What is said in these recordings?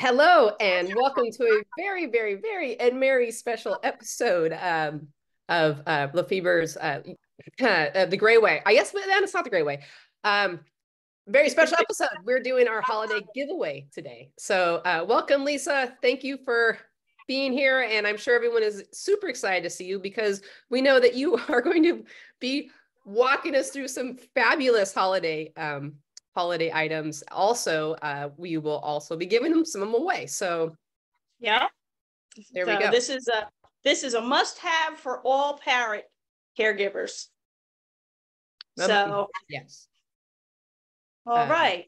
Hello and welcome to a very, very, very and merry special episode of Lafeber's The Gray Way. I guess then it's not the Gray Way. Very special episode. We're doing our holiday giveaway today. So welcome, Lisa. Thank you for being here. And I'm sure everyone is super excited to see you because we know that you are going to be walking us through some fabulous holiday items. Also, we will also be giving them some of them away. So yeah, there we go. This is a must-have for all parrot caregivers. So yes. All right.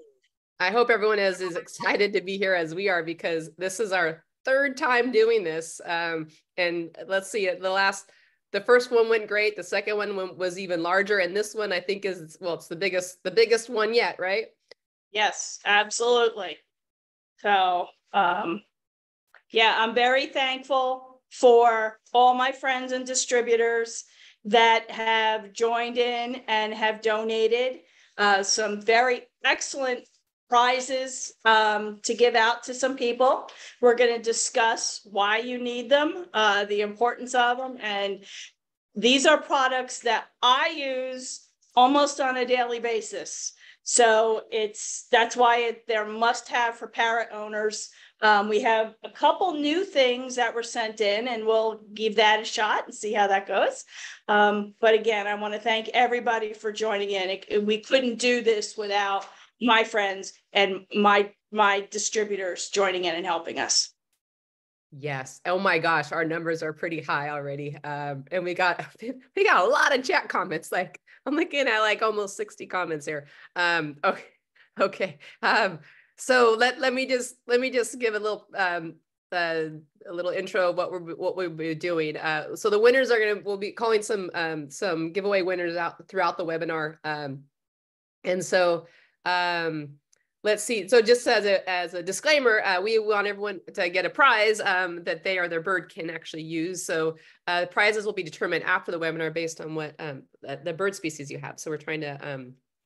I hope everyone is as excited to be here as we are because this is our third time doing this. And let's see, the first one went great. The second one was even larger. And this one I think is, well, it's the biggest one yet, right? Yes, absolutely. So, yeah, I'm very thankful for all my friends and distributors that have joined in and have donated some very excellent prizes to give out to some people. We're going to discuss why you need them, the importance of them. And these are products that I use almost on a daily basis. So that's why they're must have for parrot owners. We have a couple new things that were sent in and we'll give that a shot and see how that goes. But again, I want to thank everybody for joining in. We couldn't do this without my friends and my distributors joining in and helping us. Yes. Oh my gosh, our numbers are pretty high already. And we got a lot of chat comments. Like I'm looking at like almost 60 comments here. Okay. So let me just give a little intro of what we'll be doing. So the winners we'll be calling some giveaway winners out throughout the webinar. And so let's see. So just as a disclaimer, we want everyone to get a prize that their bird can actually use. So the prizes will be determined after the webinar based on what the bird species you have. So we're trying to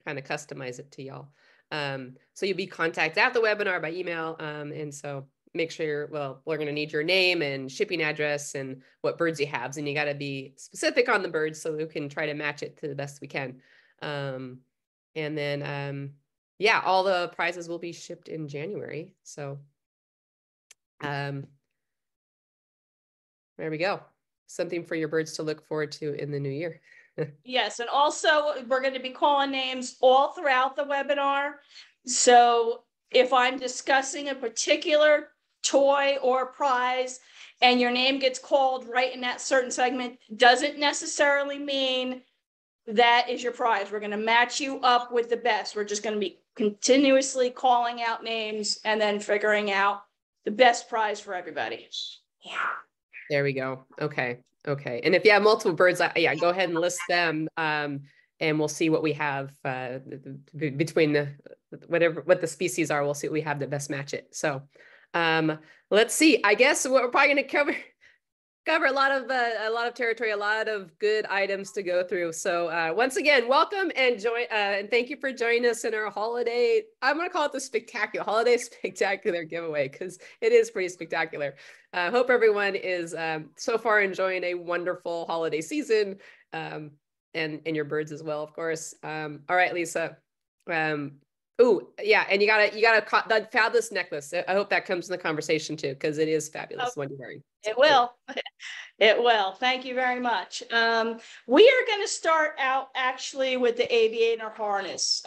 kind of customize it to y'all. So you'll be contacted at the webinar by email. And so make sure, we're going to need your name and shipping address and what birds you have. And you got to be specific on the birds so we can try to match it to the best we can. And then, yeah, all the prizes will be shipped in January. So there we go. Something for your birds to look forward to in the new year. Yes, and also we're going to be calling names all throughout the webinar. So if I'm discussing a particular toy or prize and your name gets called right in that certain segment, doesn't necessarily mean that is your prize. We're going to match you up with the best. We're just going to be continuously calling out names and then figuring out the best prize for everybody. Yeah. There we go. Okay. And if you have multiple birds, yeah, go ahead and list them. And we'll see what we have between what the species are. We'll see what we have that best match it. So let's see. I guess we're probably going to cover a lot of territory, a lot of good items to go through. So once again, welcome and and thank you for joining us in our holiday. I'm going to call it the holiday spectacular giveaway because it is pretty spectacular. Hope everyone is so far enjoying a wonderful holiday season, and your birds as well, of course. All right, Lisa. Oh yeah, and you got that fabulous necklace. I hope that comes in the conversation too, because it is fabulous when you're wearing. It will. It will. Thank you very much. We are going to start out actually with the Aviator harness.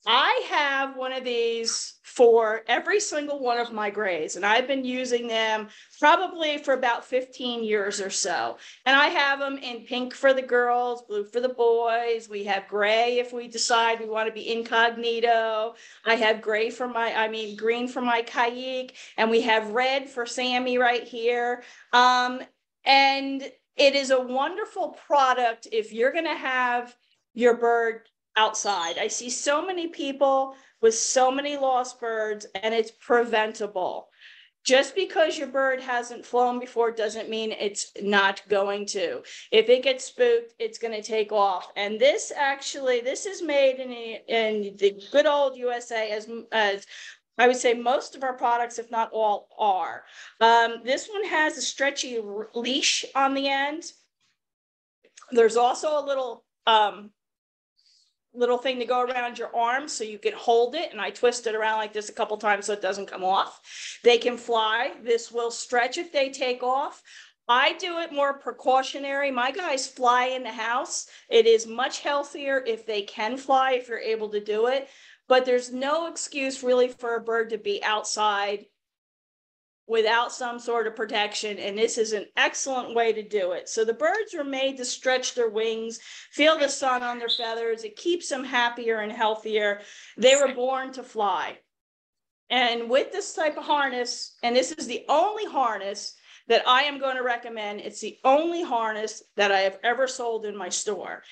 I have one of these for every single one of my grays, and I've been using them probably for about 15 years or so. And I have them in pink for the girls, blue for the boys. We have gray if we decide we want to be incognito. I have green for my Kayik, and we have red for Sammy right here. And it is a wonderful product if you're going to have your bird outside. I see so many people with so many lost birds, and it's preventable. Just because your bird hasn't flown before doesn't mean it's not going to. If it gets spooked, it's going to take off. And this is made in the good old USA as I would say most of our products, if not all, are. This one has a stretchy leash on the end. There's also a little thing to go around your arm so you can hold it. And I twist it around like this a couple times so it doesn't come off. They can fly. This will stretch if they take off. I do it more precautionary. My guys fly in the house. It is much healthier if they can fly, if you're able to do it. But there's no excuse really for a bird to be outside without some sort of protection. And this is an excellent way to do it. So the birds are made to stretch their wings, feel the sun on their feathers. It keeps them happier and healthier. They were born to fly. And with this type of harness, and this is the only harness that I am going to recommend. It's the only harness that I have ever sold in my store.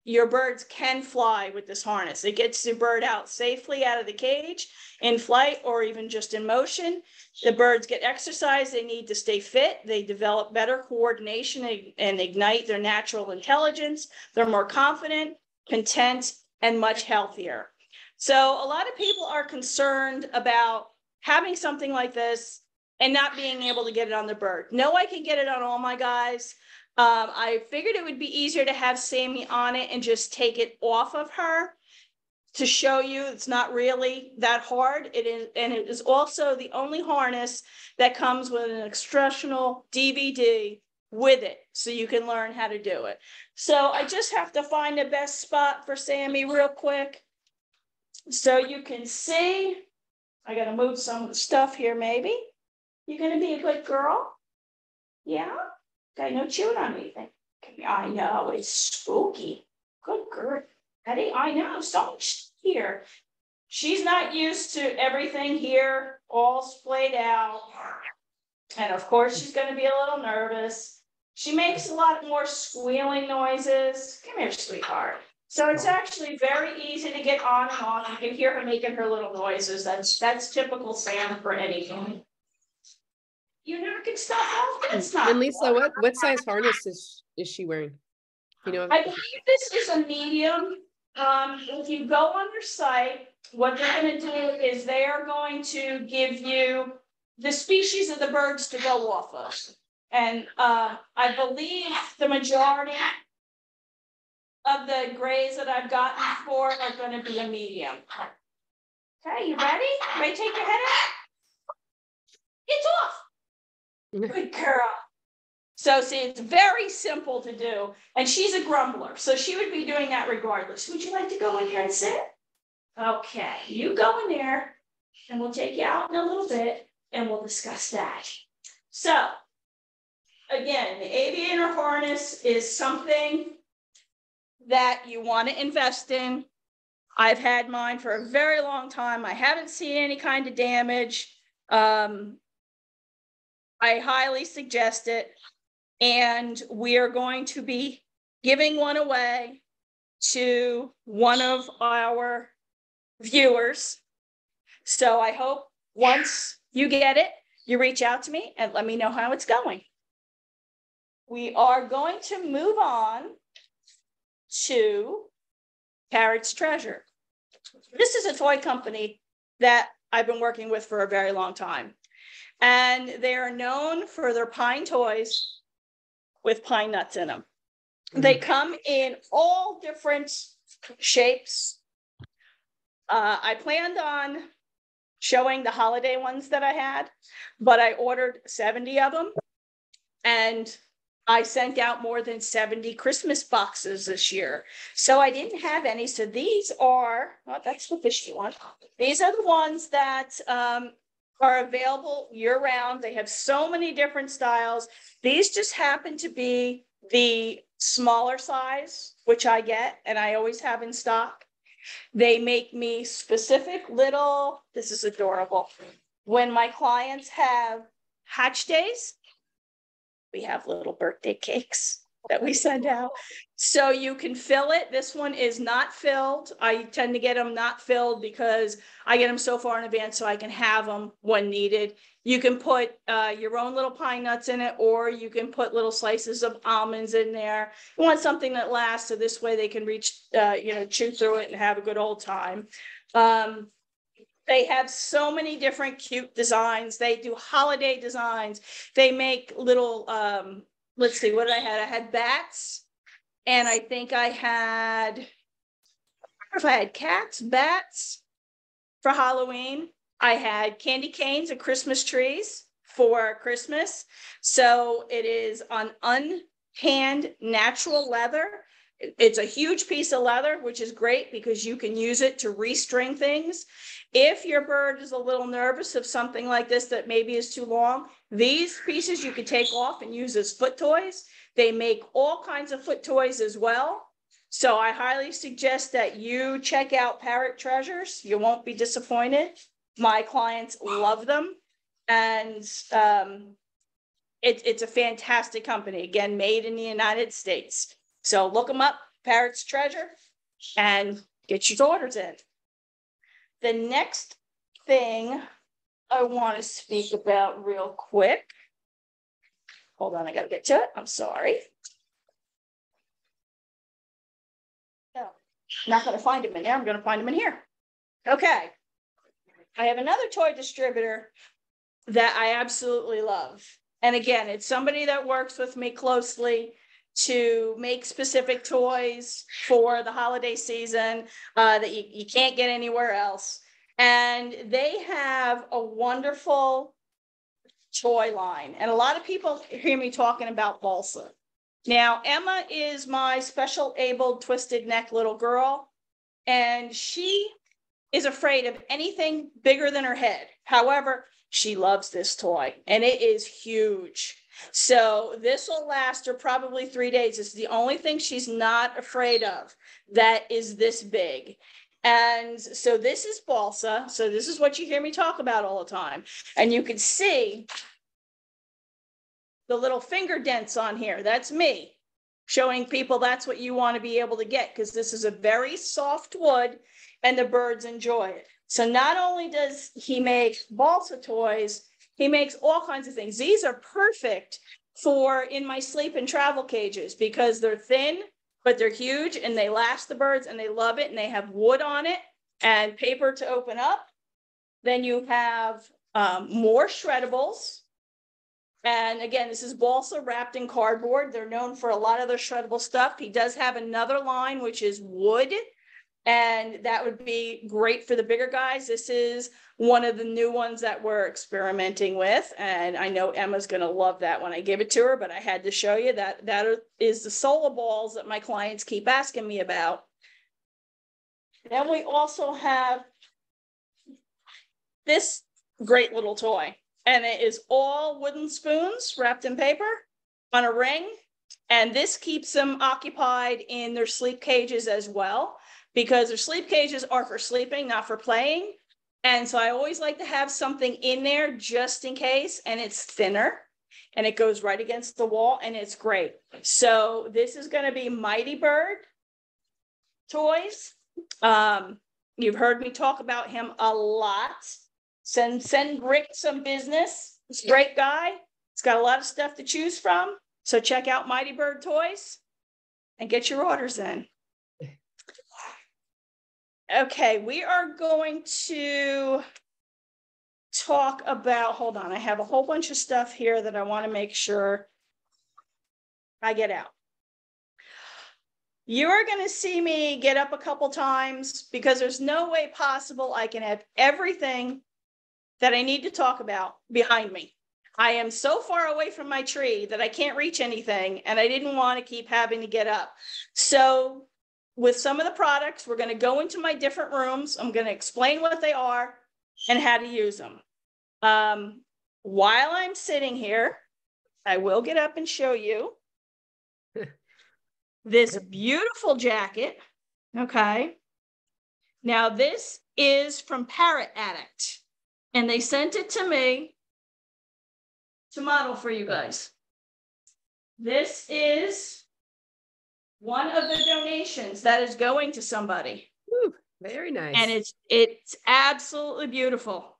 Your birds can fly with this harness. It gets the bird out safely out of the cage in flight or even just in motion. The birds get exercise. They need to stay fit. They develop better coordination and ignite their natural intelligence. They're more confident, content, and much healthier. So a lot of people are concerned about having something like this and not being able to get it on the bird. No, I can get it on all my guys. I figured it would be easier to have Sammy on it and just take it off of her to show you it's not really that hard. It is, and it is also the only harness that comes with an instructional DVD with it, so you can learn how to do it. So I just have to find the best spot for Sammy real quick so you can see. I got to move some of the stuff here maybe. You're going to be a good girl? Yeah? Okay, no chewing on anything. I know, it's spooky. Good girl. Eddie, I know, so much here. She's not used to everything here, all splayed out. And of course, she's going to be a little nervous. She makes a lot more squealing noises. Come here, sweetheart. So it's actually very easy to get on and off. You can hear her making her little noises. That's typical Sam for anything. You're knocking stuff off. That's not. And Lisa, what size harness is she wearing? You know, I believe this is a medium. If you go on their site, what they're going to do is they are going to give you the species of the birds to go off of. And I believe the majority of the grays that I've gotten for are going to be a medium. Okay, you ready? Ready to take your head out? It's off. Good girl. So see, it's very simple to do. And she's a grumbler, so she would be doing that regardless. Would you like to go in here and sit? Okay, you go in there, and we'll take you out in a little bit, and we'll discuss that. So, again, the Aviator harness is something that you want to invest in. I've had mine for a very long time. I haven't seen any kind of damage. I highly suggest it. And we are going to be giving one away to one of our viewers. So I hope once you get it, you reach out to me and let me know how it's going. We are going to move on to Parrots Treasure. This is a toy company that I've been working with for a very long time. And they are known for their pine toys with pine nuts in them. Mm-hmm. They come in all different shapes. I planned on showing the holiday ones that I had, but I ordered 70 of them. And I sent out more than 70 Christmas boxes this year. So I didn't have any. So these are, oh, that's the fishy one. These are the ones that are available year round. They have so many different styles. These just happen to be the smaller size, which I get and I always have in stock. They make me specific little, this is adorable. When my clients have hatch days, we have little birthday cakes that we send out. So you can fill it. This one is not filled. I tend to get them not filled because I get them so far in advance so I can have them when needed. You can put your own little pine nuts in it, or you can put little slices of almonds in there. You want something that lasts, so this way they can reach, chew through it and have a good old time. They have so many different cute designs. They do holiday designs. They make little, let's see, what did I had? I had bats, and I think I had, I don't know if I had cats, bats for Halloween. I had candy canes and Christmas trees for Christmas. So it is on untanned natural leather. It's a huge piece of leather, which is great because you can use it to restring things. If your bird is a little nervous of something like this that maybe is too long, these pieces you can take off and use as foot toys. They make all kinds of foot toys as well. So I highly suggest that you check out Parrot Treasures. You won't be disappointed. My clients love them. And it's a fantastic company. Again, made in the United States. So look them up, Parrots Treasure, and get your orders in. The next thing I want to speak about real quick. Hold on, I got to get to it. I'm sorry. No, I'm not going to find them in there. I'm going to find them in here. Okay. I have another toy distributor that I absolutely love. And again, it's somebody that works with me closely to make specific toys for the holiday season that you can't get anywhere else. And they have a wonderful toy line. And a lot of people hear me talking about balsa. Now, Emma is my special abled twisted neck little girl, and she is afraid of anything bigger than her head. However, she loves this toy, and it is huge. So this will last her probably 3 days. It's the only thing she's not afraid of that is this big. And so this is balsa. So this is what you hear me talk about all the time. And you can see the little finger dents on here. That's me showing people that's what you want to be able to get, because this is a very soft wood and the birds enjoy it. So not only does he make balsa toys, he makes all kinds of things. These are perfect for in my sleep and travel cages because they're thin, but they're huge and they last the birds and they love it. And they have wood on it and paper to open up. Then you have more shreddables. And again, this is balsa wrapped in cardboard. They're known for a lot of their shreddable stuff. He does have another line, which is wood. And that would be great for the bigger guys. This is one of the new ones that we're experimenting with. And I know Emma's going to love that when I give it to her, but I had to show you that is the solar balls that my clients keep asking me about. Then we also have this great little toy, and it is all wooden spoons wrapped in paper on a ring. And this keeps them occupied in their sleep cages as well, because their sleep cages are for sleeping, not for playing. And so I always like to have something in there just in case, and it's thinner and it goes right against the wall and it's great. So this is going to be Mighty Bird toys. You've heard me talk about him a lot. Send Rick some business. He's a great guy. He's got a lot of stuff to choose from. So check out Mighty Bird Toys and get your orders in. Okay, we are going to talk about, hold on, I have a whole bunch of stuff here that I want to make sure I get out. You are going to see me get up a couple times because there's no way possible I can have everything that I need to talk about behind me. I am so far away from my tree that I can't reach anything, and I didn't want to keep having to get up. So with some of the products, we're going to go into my different rooms. I'm going to explain what they are and how to use them. While I'm sitting here, I will get up and show you this beautiful jacket. Okay. Now this is from Parrot Addict, and they sent it to me to model for you guys. This is one of the donations that is going to somebody. Ooh, very nice. And it's absolutely beautiful.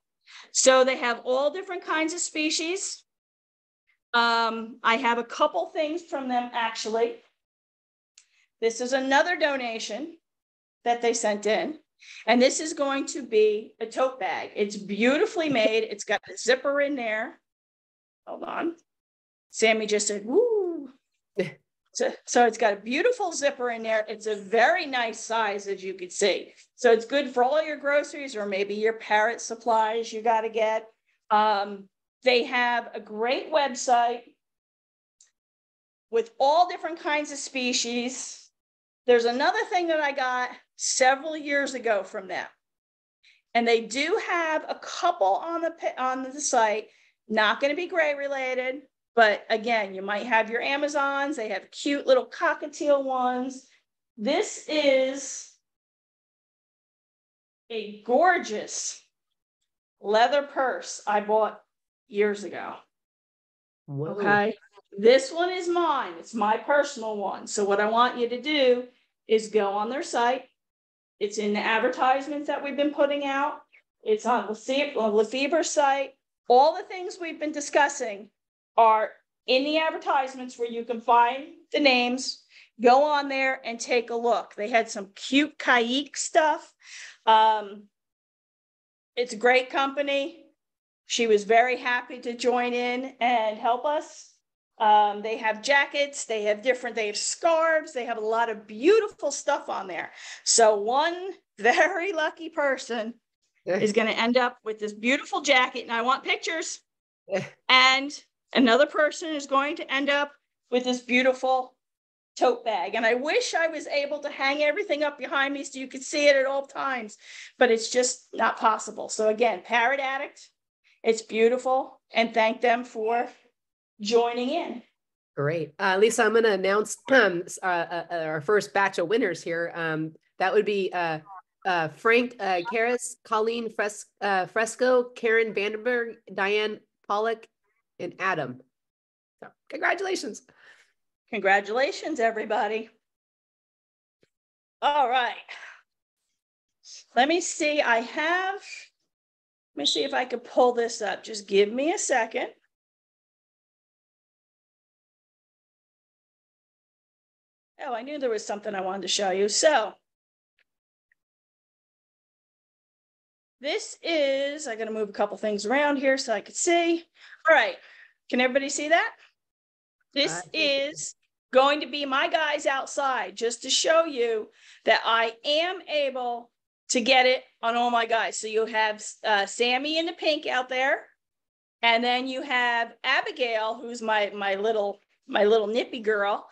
So they have all different kinds of species. I have a couple things from them actually. This is another donation that they sent in. And this is going to be a tote bag. It's beautifully made. It's got a zipper in there. Hold on. Sammy just said, woo. So it's got a beautiful zipper in there. It's a very nice size, as you can see. So it's good for all your groceries or maybe your parrot supplies you got to get. They have a great website with all different kinds of species. There's another thing that I got several years ago from them. And they do have a couple on the site, not going to be gray related. But again, you might have your Amazons. They have cute little cockatiel ones. This is a gorgeous leather purse I bought years ago. Whoa. Okay. This one is mine. It's my personal one. So what I want you to do is go on their site. It's in the advertisements that we've been putting out. It's on Lafeber site. All the things we've been discussing are in the advertisements where you can find the names. Go on there and take a look. They had some cute kayak stuff. It's a great company. She was very happy to join in and help us. They have jackets, they have scarves, they have a lot of beautiful stuff on there. So one very lucky person is going to end up with this beautiful jacket, and I want pictures. And another person is going to end up with this beautiful tote bag. And I wish I was able to hang everything up behind me so you could see it at all times, but it's just not possible. So again, Parrot Addict, it's beautiful, and thank them for joining in. Great. Lisa, I'm going to announce our first batch of winners here. That would be Frank Karras, Colleen Fresco, Karen Vandenberg, Diane Pollock, and Adam. So, congratulations. Congratulations, everybody. All right. Let me see. Let me see if I could pull this up. Just give me a second. Oh, I knew there was something I wanted to show you. So this is, I'm going to move a couple things around here so I could see. All right. Can everybody see that? This is going to be my guys outside, just to show you that I am able to get it on all my guys. So you have Sammy in the pink out there. And then you have Abigail, who's my little nippy girl.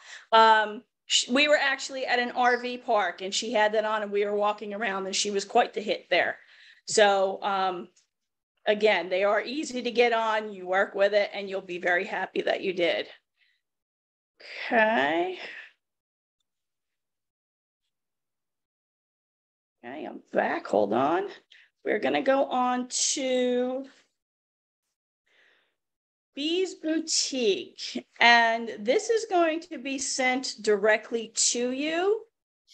We were actually at an RV park and she had that on and we were walking around and she was quite the hit there. So again, they are easy to get on. You work with it and you'll be very happy that you did. Okay. Okay, I'm back. Hold on. We're going to go on to Bees Boutique, and this is going to be sent directly to you.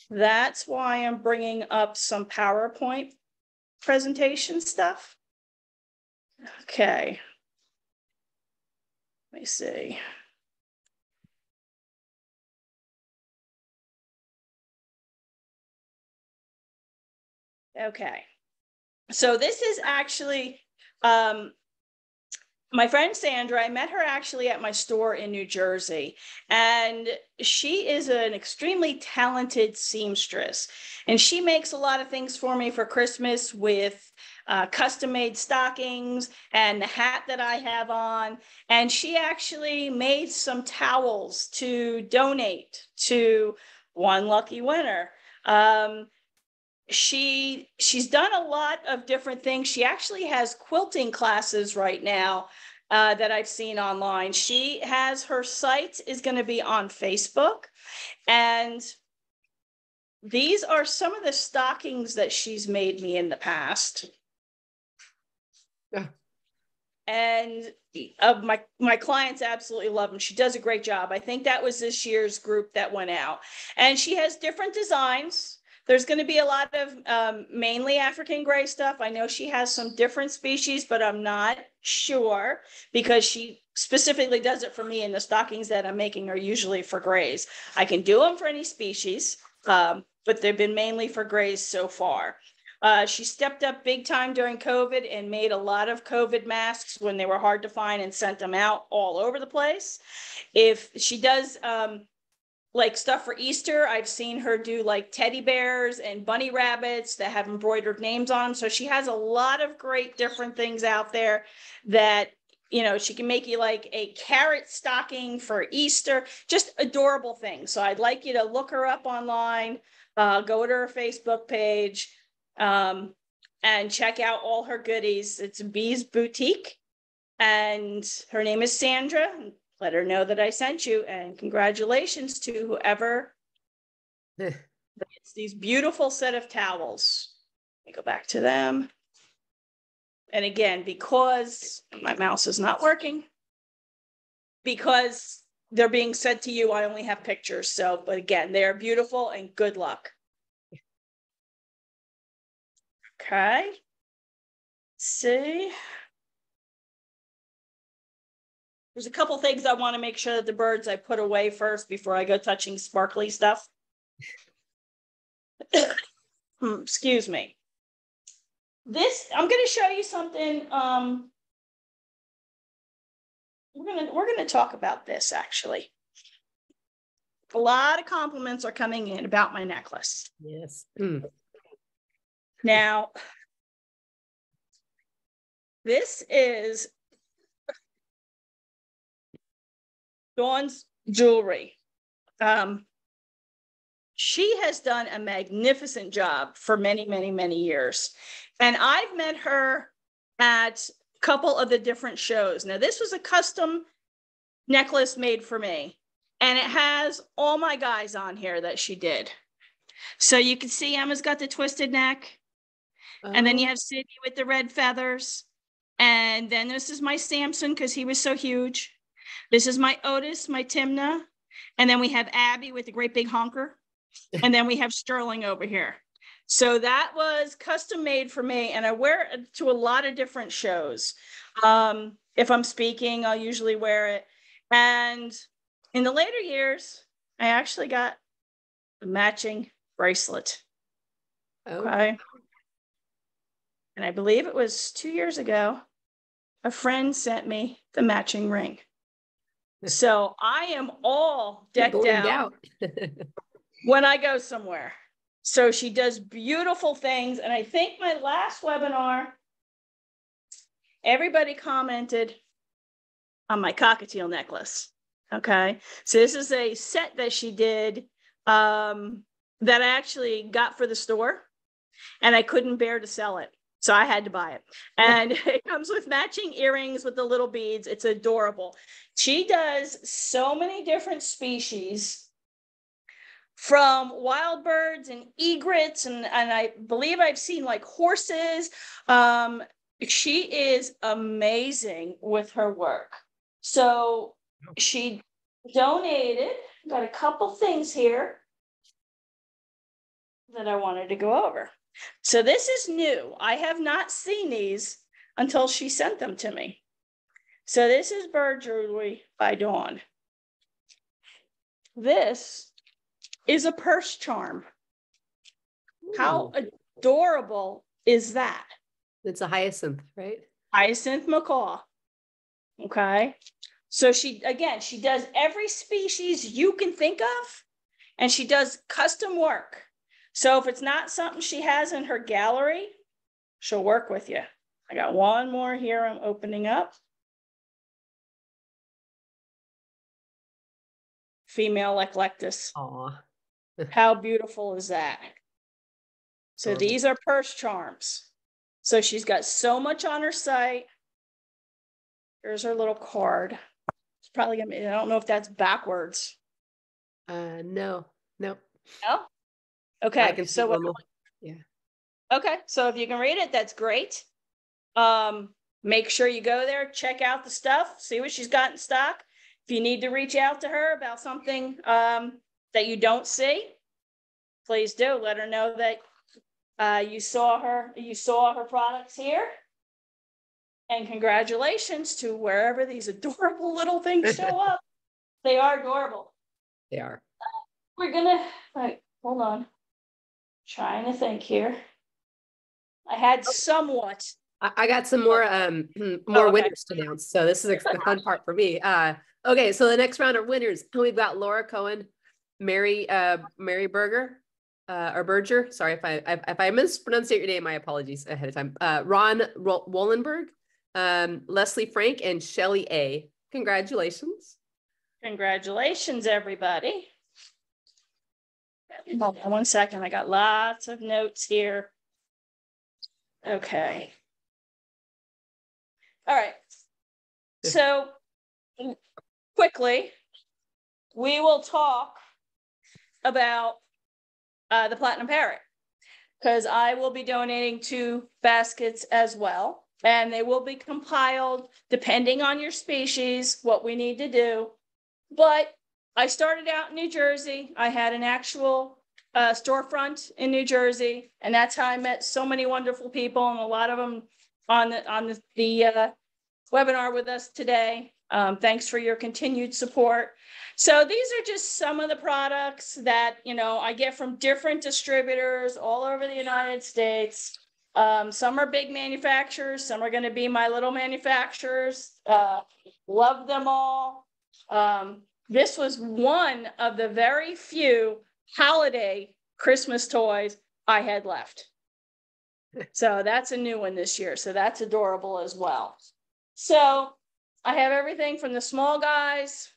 That's why I'm bringing up some PowerPoint presentation stuff. Okay. Let me see. Okay. So this is actually my friend Sandra. I met her actually at my store in New Jersey, and she is an extremely talented seamstress, and she makes a lot of things for me for Christmas with custom-made stockings and the hat that I have on. And she actually made some towels to donate to one lucky winner. She's done a lot of different things. She actually has quilting classes right now that I've seen online. She has her site is going to be on Facebook, and these are some of the stockings that she's made me in the past. Yeah. And my clients absolutely love them. She does a great job. I think that was this year's group that went out, and she has different designs. There's going to be a lot of mainly African gray stuff. I know she has some different species, but I'm not sure because she specifically does it for me, and the stockings that I'm making are usually for grays. I can do them for any species, but they've been mainly for grays so far. She stepped up big time during COVID and made a lot of COVID masks when they were hard to find and sent them out all over the place. If she does like stuff for Easter, I've seen her do like teddy bears and bunny rabbits that have embroidered names on them. So she has a lot of great different things out there that, you know, she can make you like a carrot stocking for Easter, just adorable things. So I'd like you to look her up online, go to her Facebook page, and check out all her goodies. It's Bee's Boutique, and her name is Sandra. Let her know that I sent you, and congratulations to whoever gets these beautiful set of towels. Let me go back to them. And again, because my mouse is not working, because they're being sent to you, I only have pictures. So, but again, they are beautiful and good luck. Okay. Let's see. There's a couple things I want to make sure that the birds I put away first before I go touching sparkly stuff. Excuse me. This, I'm going to show you something. We're gonna talk about this actually. A lot of compliments are coming in about my necklace. Yes. Now, this is Dawn's jewelry. She has done a magnificent job for many, many, many years. And I've met her at a couple of the different shows. Now, this was a custom necklace made for me. And it has all my guys on here that she did. So you can see Emma's got the twisted neck. And then you have Sydney with the red feathers. And then this is my Samson because he was so huge. This is my Otis, my Timna. And then we have Abby with the great big honker. And then we have Sterling over here. So that was custom made for me. And I wear it to a lot of different shows. If I'm speaking, I'll usually wear it. And in the later years, I actually got a matching bracelet. Okay. And I believe it was 2 years ago, a friend sent me the matching ring. So I am all decked out when I go somewhere. So she does beautiful things. And I think my last webinar, everybody commented on my cockatiel necklace. Okay. So this is a set that she did that I actually got for the store, and I couldn't bear to sell it. So I had to buy it. And it comes with matching earrings with the little beads. It's adorable. She does so many different species, from wild birds and egrets, and I believe I've seen like horses. She is amazing with her work. So she donated, got a couple things here that I wanted to go over. So this is new. I have not seen these until she sent them to me. So this is bird jewelry by Dawn. This is a purse charm. Ooh. How adorable is that? It's a hyacinth, right? Hyacinth macaw. Okay. So she does every species you can think of, and she does custom work. So if it's not something she has in her gallery, she'll work with you. I got one more here I'm opening up. Female eclectus. Aw. How beautiful is that? So these are purse charms. So she's got so much on her site. Here's her little card. It's probably gonna be, I don't know if that's backwards. No. No? Okay. I can see normal. Yeah. Okay. So if you can read it, that's great. Make sure you go there, check out the stuff, see what she's got in stock. If you need to reach out to her about something that you don't see, please do. Let her know that you saw her products here. And congratulations to wherever these adorable little things show up. They are adorable. They are. We're gonna, hold on. Trying to think here. I had somewhat. I got some more more okay. winners to announce. So this is the fun part for me. Okay, so the next round of winners, we've got Laura Cohen, Mary Berger, or Berger. Sorry if I mispronunciate your name, my apologies ahead of time. Ron Wollenberg, Leslie Frank, and Shelly A. Congratulations. Congratulations, everybody. Hold on 1 second. I got lots of notes here. Okay. All right. So quickly, we will talk about the Platinum Parrot, because I will be donating 2 baskets as well, and they will be compiled depending on your species, what we need to do. But I started out in New Jersey. I had an actual storefront in New Jersey, and that's how I met so many wonderful people, and a lot of them on the webinar with us today. Thanks for your continued support. So these are just some of the products that, you know, I get from different distributors all over the United States. Some are big manufacturers, some are going to be my little manufacturers. Love them all. This was one of the very few holiday Christmas toys I had left. So that's a new one this year. So that's adorable as well. So I have everything from the small guys.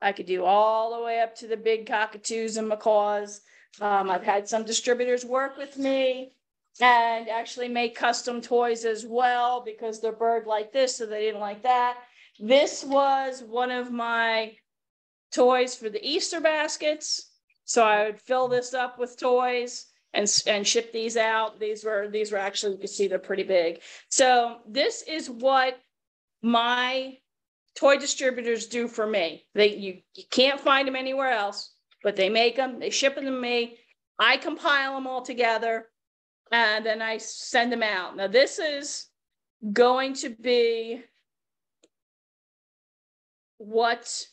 I could do all the way up to the big cockatoos and macaws. I've had some distributors work with me and actually make custom toys as well, because the bird liked this, so they didn't like that. This was one of my toys for the Easter baskets. So I would fill this up with toys and ship these out. These were actually, you can see they're pretty big. So this is what my toy distributors do for me. You can't find them anywhere else, but they make them, they ship them to me. I compile them all together, and then I send them out. Now this is going to be what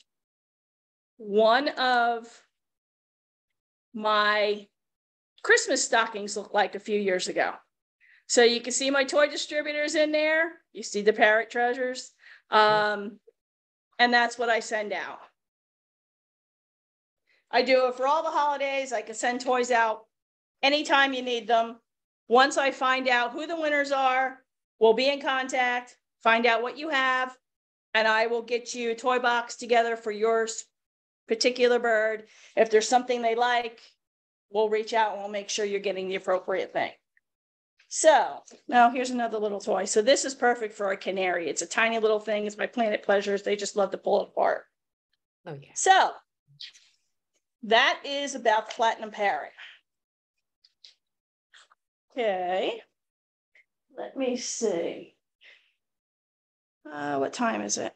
one of my Christmas stockings looked like a few years ago. So you can see my toy distributors in there. You see the Parrot Treasures. And that's what I send out. I do it for all the holidays. I can send toys out anytime you need them. Once I find out who the winners are, we'll be in contact, find out what you have, and I will get you a toy box together for your particular bird. If there's something they like, we'll reach out and we'll make sure you're getting the appropriate thing. So now here's another little toy. So this is perfect for a canary. It's a tiny little thing. It's my Planet Pleasures. They just love to pull it apart. Oh, yeah. So that is about the Platinum Parrot. Okay. Let me see. What time is it?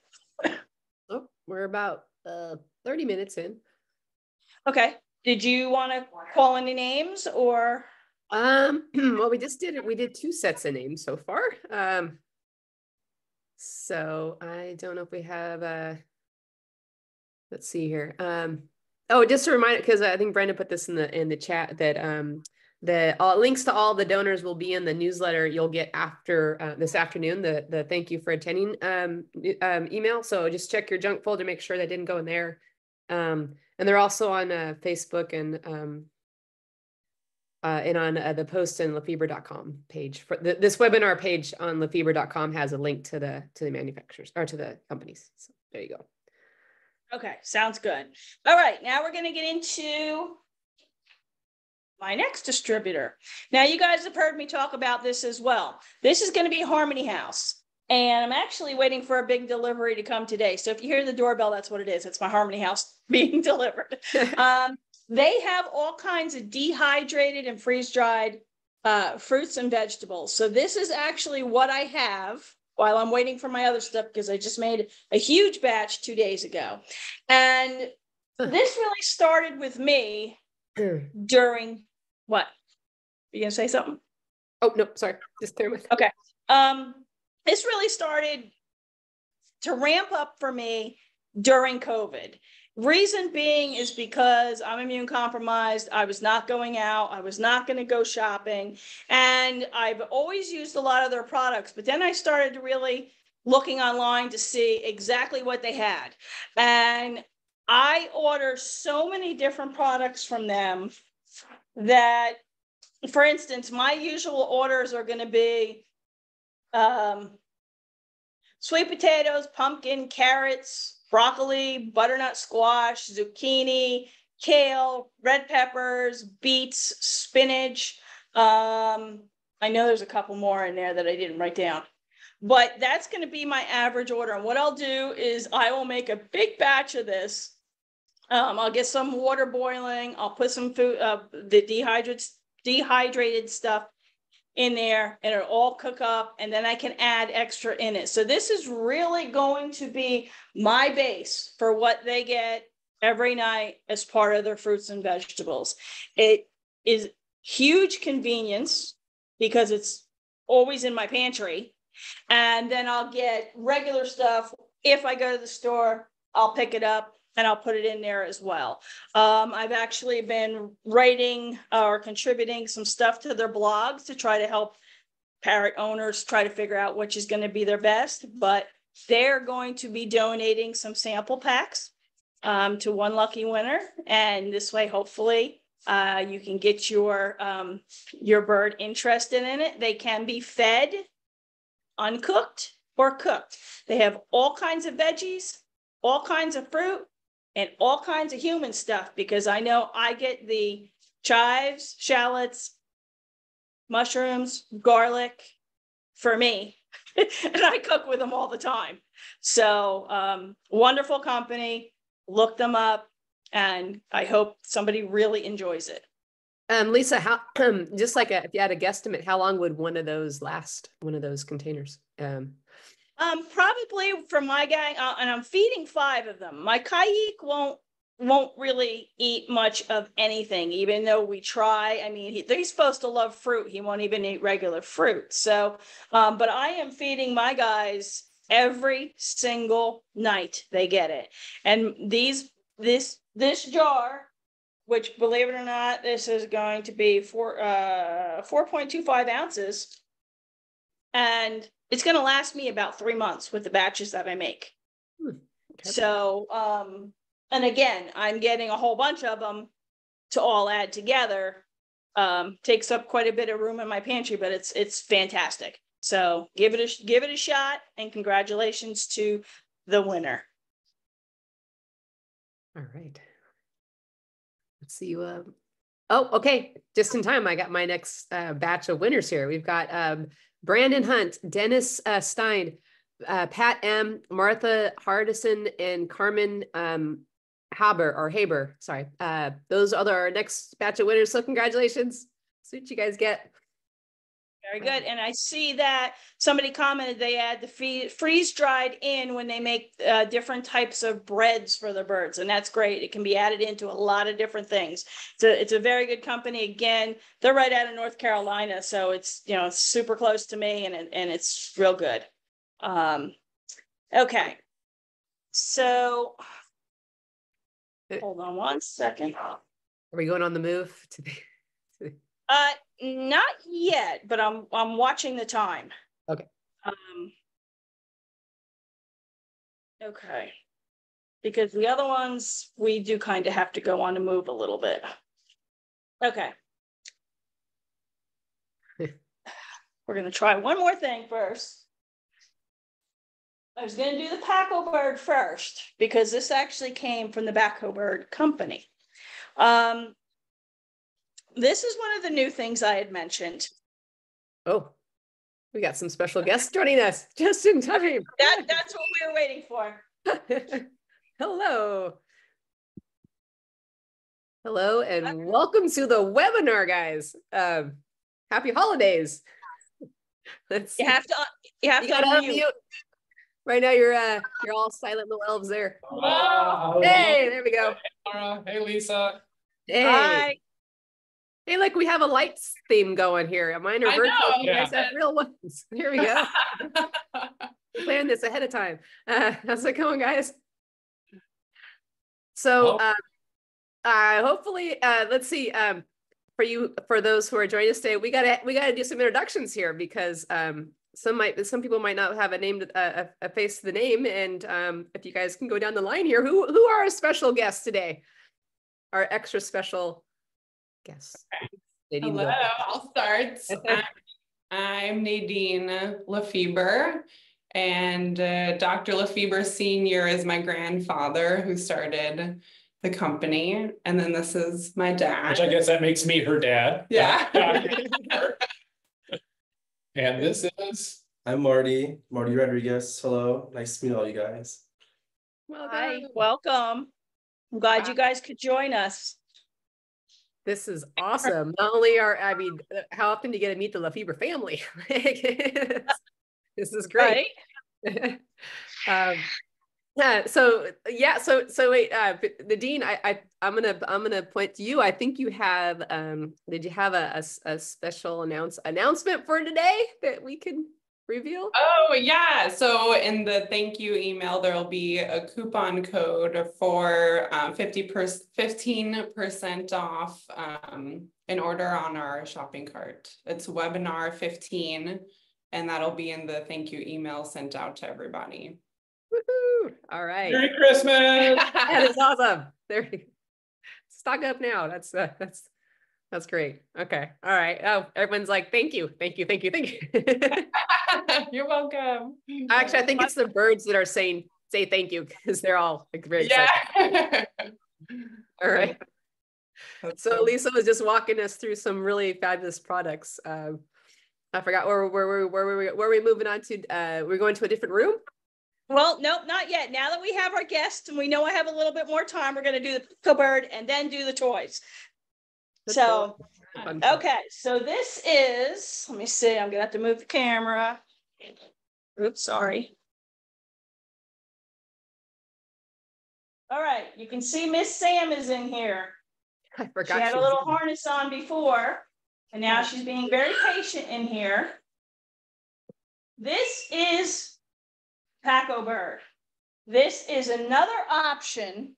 Oh, we're about 30 minutes in. Okay. Did you want to call any names or? Well, we did 2 sets of names so far. So I don't know if we have let's see here. Oh, just a reminder, because I think Brenda put this in the chat, that the links to all the donors will be in the newsletter you'll get after this afternoon, the thank you for attending email. So just check your junk folder, make sure that didn't go in there. And they're also on Facebook and on the post in Lafeber.com page. For this webinar page on Lafeber.com has a link to the manufacturers, or to the companies. So there you go. Okay, sounds good. All right, now we're going to get into my next distributor. Now, you guys have heard me talk about this as well. This is going to be Harmony House, and I'm actually waiting for a big delivery to come today. So if you hear the doorbell, that's what it is. It's my Harmony House being delivered. They have all kinds of dehydrated and freeze-dried fruits and vegetables. So this is actually what I have while I'm waiting for my other stuff, because I just made a huge batch 2 days ago. And this really started with me during what? You gonna say something? Oh, no, sorry. Just clear my. Okay. This really started to ramp up for me during COVID. Reason being is because I'm immune compromised. I was not going out. I was not going to go shopping. And I've always used a lot of their products, but then I started really looking online to see exactly what they had. And I order so many different products from them that, for instance, my usual orders are going to be sweet potatoes, pumpkin, carrots, broccoli, butternut squash, zucchini, kale, red peppers, beets, spinach. I know there's a couple more in there that I didn't write down, but that's going to be my average order. And what I'll do is I will make a big batch of this. I'll get some water boiling. I'll put some food, the dehydrated stuff in there, and it'll all cook up, and then I can add extra in it. So this is really going to be my base for what they get every night as part of their fruits and vegetables. It is huge convenience because it's always in my pantry. And then I'll get regular stuff. If I go to the store, I'll pick it up and I'll put it in there as well. I've actually been writing or contributing some stuff to their blogs to try to help parrot owners try to figure out which is going to be their best, but they're going to be donating some sample packs to one lucky winner. And this way, hopefully, you can get your bird interested in it. They can be fed uncooked or cooked. They have all kinds of veggies, all kinds of fruit, and all kinds of human stuff, because I know I get the chives, shallots, mushrooms, garlic for me, and I cook with them all the time. So wonderful company, look them up, and I hope somebody really enjoys it. Lisa, how just like if you had a guesstimate, how long would one of those last? One of those containers? Probably for my gang, and I'm feeding 5 of them. My Kayik won't really eat much of anything, even though we try. I mean, he's supposed to love fruit. He won't even eat regular fruit. So, but I am feeding my guys every single night. They get it, and this jar, which, believe it or not, this is going to be 4.25 ounces, and it's going to last me about 3 months with the batches that I make. Okay. So, and again, I'm getting a whole bunch of them to all add together. Takes up quite a bit of room in my pantry, but it's fantastic. So give it a shot, and congratulations to the winner. All right. Let's see you. Oh, okay. Just in time. I got my next batch of winners here. We've got Brandon Hunt, Dennis Stein, Pat M, Martha Hardison, and Carmen Haber. Sorry. Those are our next batch of winners. So congratulations. See what you guys get. Very good. And I see that somebody commented they add the freeze dried in when they make different types of breads for the birds. And that's great. It can be added into a lot of different things. It's a very good company. Again, they're right out of North Carolina. So it's, it's super close to me, and it's real good. Okay. So hold on one second. Are we going on the move today? Not yet, but I'm watching the time. Okay. Okay. Because the other ones, we do kind of have to go on to move a little bit. Okay. We're going to try one more thing first. I was going to do the Pak-O-Bird first, because this actually came from the Pak-O-Bird Company. This is one of the new things I had mentioned. Oh, we got some special guests joining us just in time. That's what we were waiting for. Hello. Hello, and welcome to the webinar, guys. Happy holidays. You have to unmute. Right now, you're all silent little elves there. Wow. Hey, there we go. Hey, Laura. Hey, Lisa. Hey. Hi. Hey, look, we have a lights theme going here. Mine are virtual. You guys have real ones. Here we go. Planned this ahead of time. How's it going, guys? So hopefully, let's see. For those who are joining us today, we gotta do some introductions here because some people might not have a face to the name, and if you guys can go down the line here, who are our special guests today? Our extra special guests. Hello, I'll start. I'm Nadine Lafeber, and Dr. Lafeber Sr. is my grandfather who started the company, and then this is my dad. Which I guess that makes me her dad. Yeah. And this is... I'm Marty Rodriguez. Hello, nice to meet all you guys. Hi, welcome. I'm glad you guys could join us. This is awesome. Not only how often do you get to meet the Lafeber family? This is great. Right? So wait, Nadine, I'm gonna point to you. I think you have did you have a special announcement for today that we can reveal? Oh yeah, so in the thank you email there will be a coupon code for 15% off an order on our shopping cart. It's webinar 15, and that'll be in the thank you email sent out to everybody. Woohoo! All right. Merry Christmas! That is awesome. There, stock up now. That's great. Okay. All right. Oh, everyone's like, thank you. You're welcome. Actually, I think it's the birds that are say thank you because they're all like very excited. All right. So Lisa was just walking us through some really fabulous products. I forgot where we moving on to. We're going to a different room. Well, nope, not yet. Now that we have our guests and we know I have a little bit more time, we're going to do the Pak-O-Bird and then do the toys. So, okay. So this is, let me see, I'm going to have to move the camera. Oops, sorry. All right. You can see Miss Sam is in here. I forgot. She had a little harness on before, and now she's being very patient in here. This is Pak-O-Bird. This is another option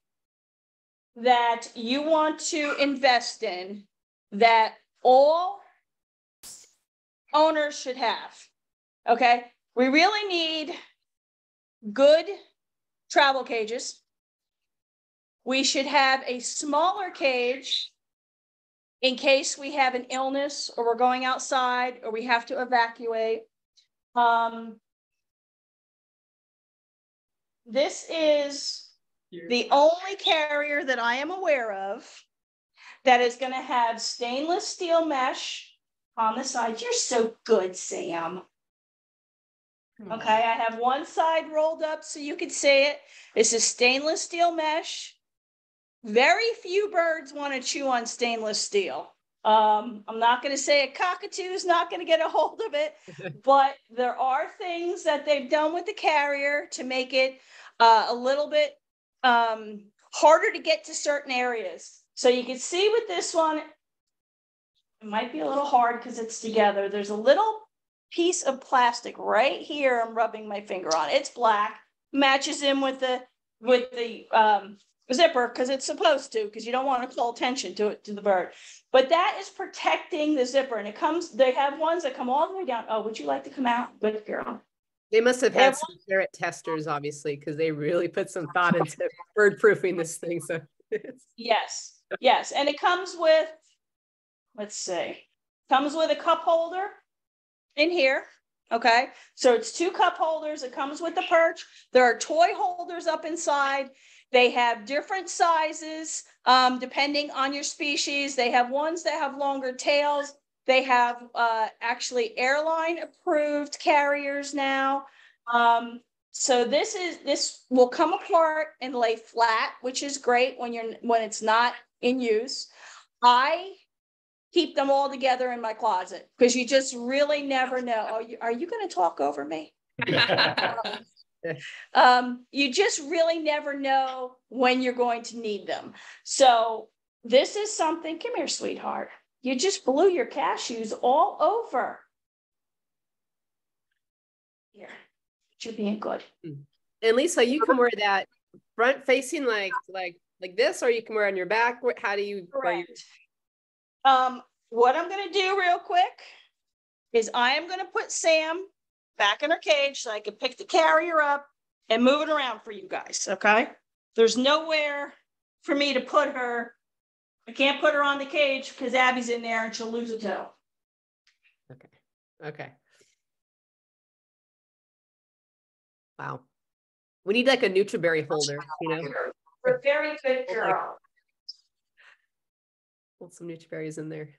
that you want to invest in that all owners should have. Okay, we really need good travel cages. We should have a smaller cage in case we have an illness or we're going outside or we have to evacuate. This is the only carrier that I am aware of that is going to have stainless steel mesh on the sides. You're so good, Sam. Okay, I have one side rolled up so you can see it. This is stainless steel mesh. Very few birds want to chew on stainless steel. I'm not going to say a cockatoo is not going to get a hold of it, but there are things that they've done with the carrier to make it a little bit harder to get to certain areas. So you can see with this one, it might be a little hard because it's together. There's a little piece of plastic right here. I'm rubbing my finger on. It's black, matches in with the zipper because it's supposed to, because you don't want to call attention to the bird. But that is protecting the zipper, and it comes. They have ones that come all the way down. Oh, would you like to come out? Good girl. They must have had some parrot testers, obviously, because they really put some thought into bird proofing this thing. So yes, and it comes with, let's see, comes with a cup holder in here. Okay, so it's 2 cup holders. It comes with the perch. There are toy holders up inside. They have different sizes depending on your species. They have ones that have longer tails. They have actually airline approved carriers now. So this will come apart and lay flat, which is great when it's not in use. I keep them all together in my closet because you just really never know. Oh, are you going to talk over me? You just really never know when you're going to need them. So this is something, come here, sweetheart. You just blew your cashews all over. Here, you're being good. And Lisa, you can wear that front facing like like this, or you can wear on your back? How do you wear your... What I'm going to do real quick is I am going to put Sam back in her cage so I can pick the carrier up and move it around for you guys, okay? There's nowhere for me to put her. I can't put her on the cage because Abby's in there and she'll lose a toe. Okay. Okay. Wow. We need like a Nutriberry holder, you know? We're very good girl. Hold some Nutriberries in there.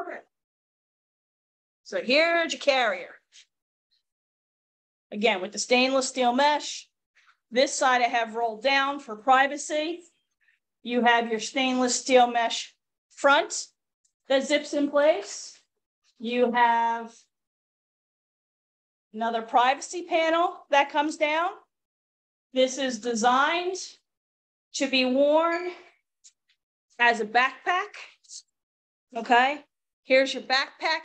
Okay. So here's your carrier. Again, with the stainless steel mesh. This side I have rolled down for privacy. You have your stainless steel mesh front that zips in place. You have another privacy panel that comes down. This is designed to be worn as a backpack. Okay, here's your backpack.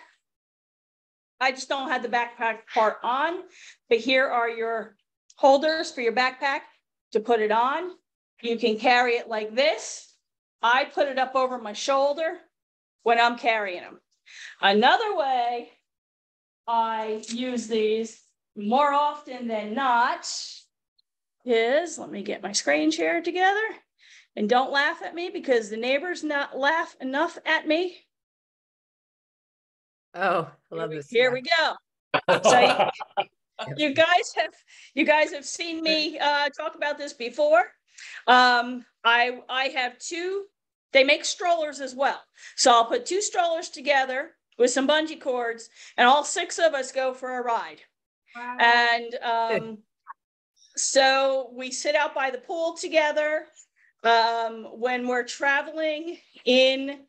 I just don't have the backpack part on, but here are your holders for your backpack to put it on. You can carry it like this. I put it up over my shoulder when I'm carrying them. Another way I use these more often than not is, let me get my screen share together, and don't laugh at me because the neighbors not laugh enough at me. Oh, I love this. Here we go. So you guys have seen me talk about this before. I have two, they make strollers as well. So I'll put two strollers together with some bungee cords and all six of us go for a ride. Wow. And so we sit out by the pool together. When we're traveling in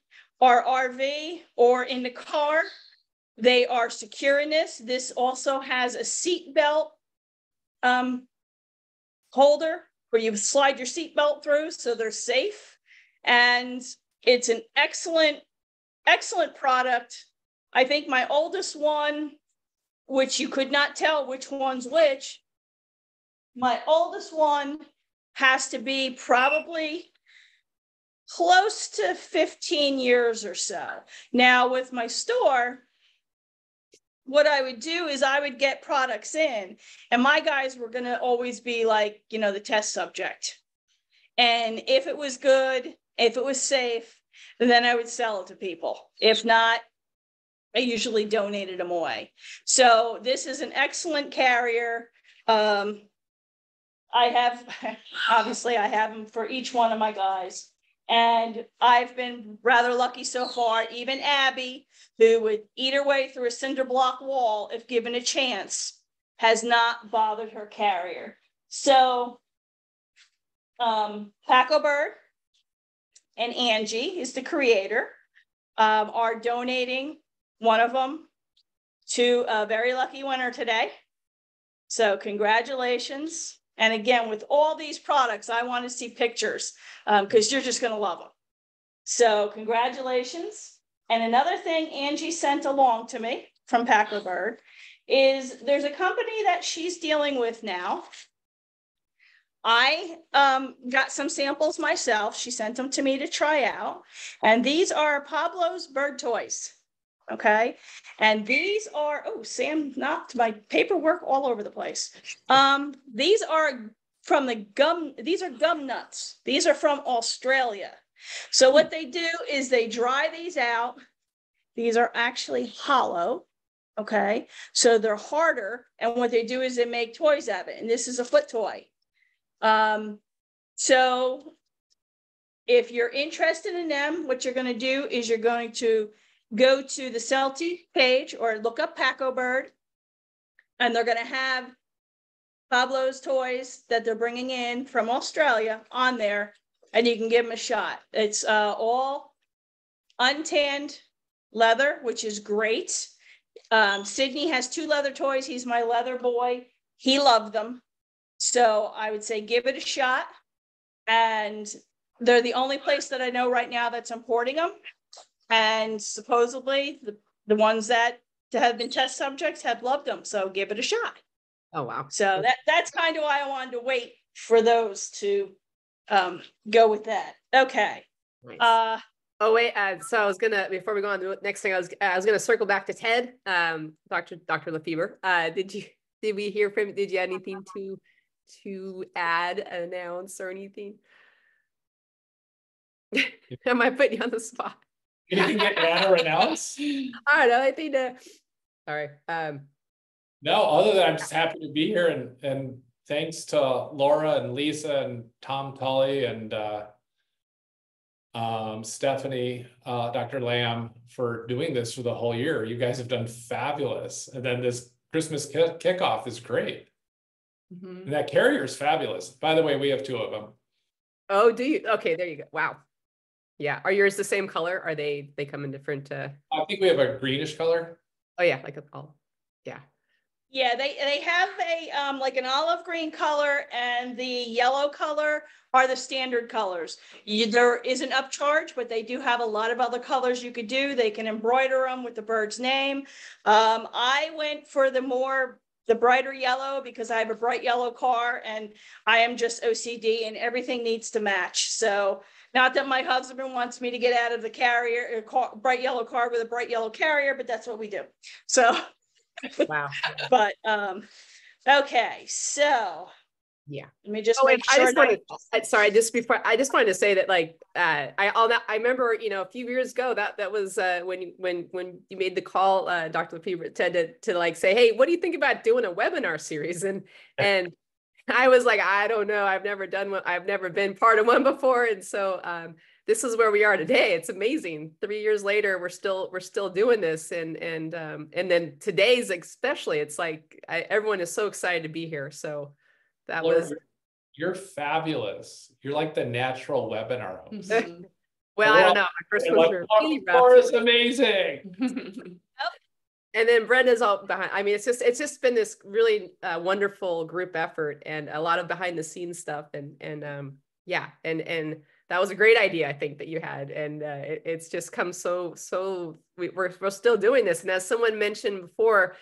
our RV or in the car, they are secure in this. This also has a seat belt holder where you slide your seat belt through so they're safe. And it's an excellent, excellent product. I think my oldest one, which you could not tell which one's which, my oldest one has to be probably close to 15 years or so. Now with my store, what I would do is I would get products in and my guys were going to always be like, you know, the test subject. And if it was good, if it was safe, then I would sell it to people. If not, I usually donated them away. So this is an excellent carrier. I have them for each one of my guys. And I've been rather lucky so far. Even Abby, who would eat her way through a cinder block wall if given a chance, has not bothered her carrier. So Pak-O-Bird and Angie is the creator, are donating one of them to a very lucky winner today. So congratulations. And again, with all these products, I want to see pictures because you're just going to love them. So congratulations. And another thing Angie sent along to me from Pak-O-Bird is there's a company that she's dealing with now. I got some samples myself. She sent them to me to try out. And these are Pablo's bird toys. Okay. And these are, oh, Sam knocked my paperwork all over the place. These are from the gum, these are gum nuts. These are from Australia. So what they do is they dry these out. These are actually hollow. Okay. So they're harder. And what they do is they make toys of it. And this is a foot toy. So if you're interested in them, what you're going to do is you're going to go to the Celltei page or look up Pak-O-Bird, and they're going to have Pablo's toys that they're bringing in from Australia on there, and you can give them a shot. It's all untanned leather, which is great. Sydney has two leather toys. He's my leather boy. He loved them. So I would say give it a shot. And they're the only place that I know right now that's importing them. And supposedly the ones that have been test subjects have loved them. So give it a shot. Oh, wow. So that's kind of why I wanted to wait for those to go with that. Okay. Nice. Oh wait, so I was gonna, before we go on to the next thing, I was gonna circle back to Ted, Dr. Lafeber. Did we hear from? Did you have anything to add, announce, or anything? Am I putting you on the spot? Anything to add or announce? I don't know. I think all right. No, other than I'm just happy to be here, and thanks to Laura and Lisa and Tom Tully and Stephanie, Dr. Lamb, for doing this for the whole year. You guys have done fabulous. And then this Christmas kickoff is great. And that carrier is fabulous. By the way, we have 2 of them. Oh, do you? Okay, there you go. Wow. Yeah. Are yours the same color? Are they come in different? I think we have a greenish color. Oh yeah, like yeah. Yeah, they have a like an olive green color, and the yellow color are the standard colors. There is an upcharge, but they do have a lot of other colors you could do. They can embroider them with the bird's name. I went for the brighter yellow because I have a bright yellow car, and I am just OCD, and everything needs to match. So not that my husband wants me to get out of the carrier, bright yellow car with a bright yellow carrier, but that's what we do. So. Wow. But okay, so yeah, let me just I just wanted to say that, like, I remember, a few years ago that was when you made the call, Dr. Lafeber, Ted, to like say, hey, what do you think about doing a webinar series? And I was like, I don't know, I've never done one, I've never been part of one before, and so this is where we are today. It's amazing. 3 years later, we're still doing this, and then today's especially, it's like everyone is so excited to be here. So that Laura, was. You're fabulous. You're like the natural webinar host. Well, I don't know. My first ones were really rough. Laura's amazing. And then Brenda's all behind. I mean, it's just been this really wonderful group effort, and a lot of behind the scenes stuff, and yeah, and that was a great idea, I think, that you had, and it's just come so we're still doing this. And as someone mentioned before,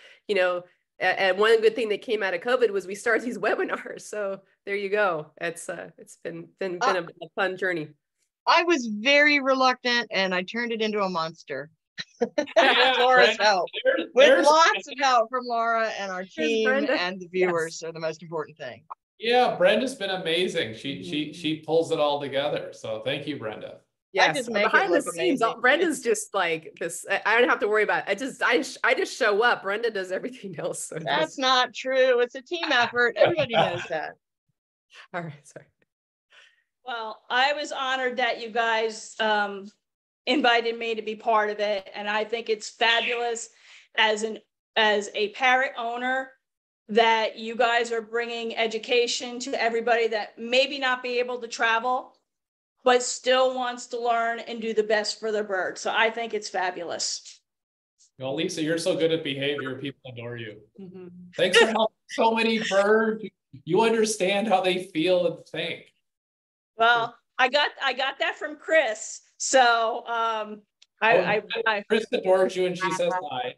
and one good thing that came out of COVID was we started these webinars. So there you go. It's been a fun journey. I was very reluctant, and I turned it into a monster. Yeah, Laura's help. With lots of help from Laura and our team, and the viewers are the most important thing. Yeah, Brenda's been amazing. She pulls it all together. So thank you, Brenda. Yes, behind the scenes, Brenda's just like this. I don't have to worry about it. I just show up. Brenda does everything else. So that's not true. It's a team effort. Everybody knows that. All right, sorry. Well, I was honored that you guys invited me to be part of it, and I think it's fabulous as a parrot owner that you guys are bringing education to everybody that maybe not be able to travel, but still wants to learn and do the best for their bird. So I think it's fabulous. Well, Lisa, you're so good at behavior. People adore you. Thanks for helping so many birds. You understand how they feel and think. Well, I got that from Chris. So Chris adores you, and she says hi.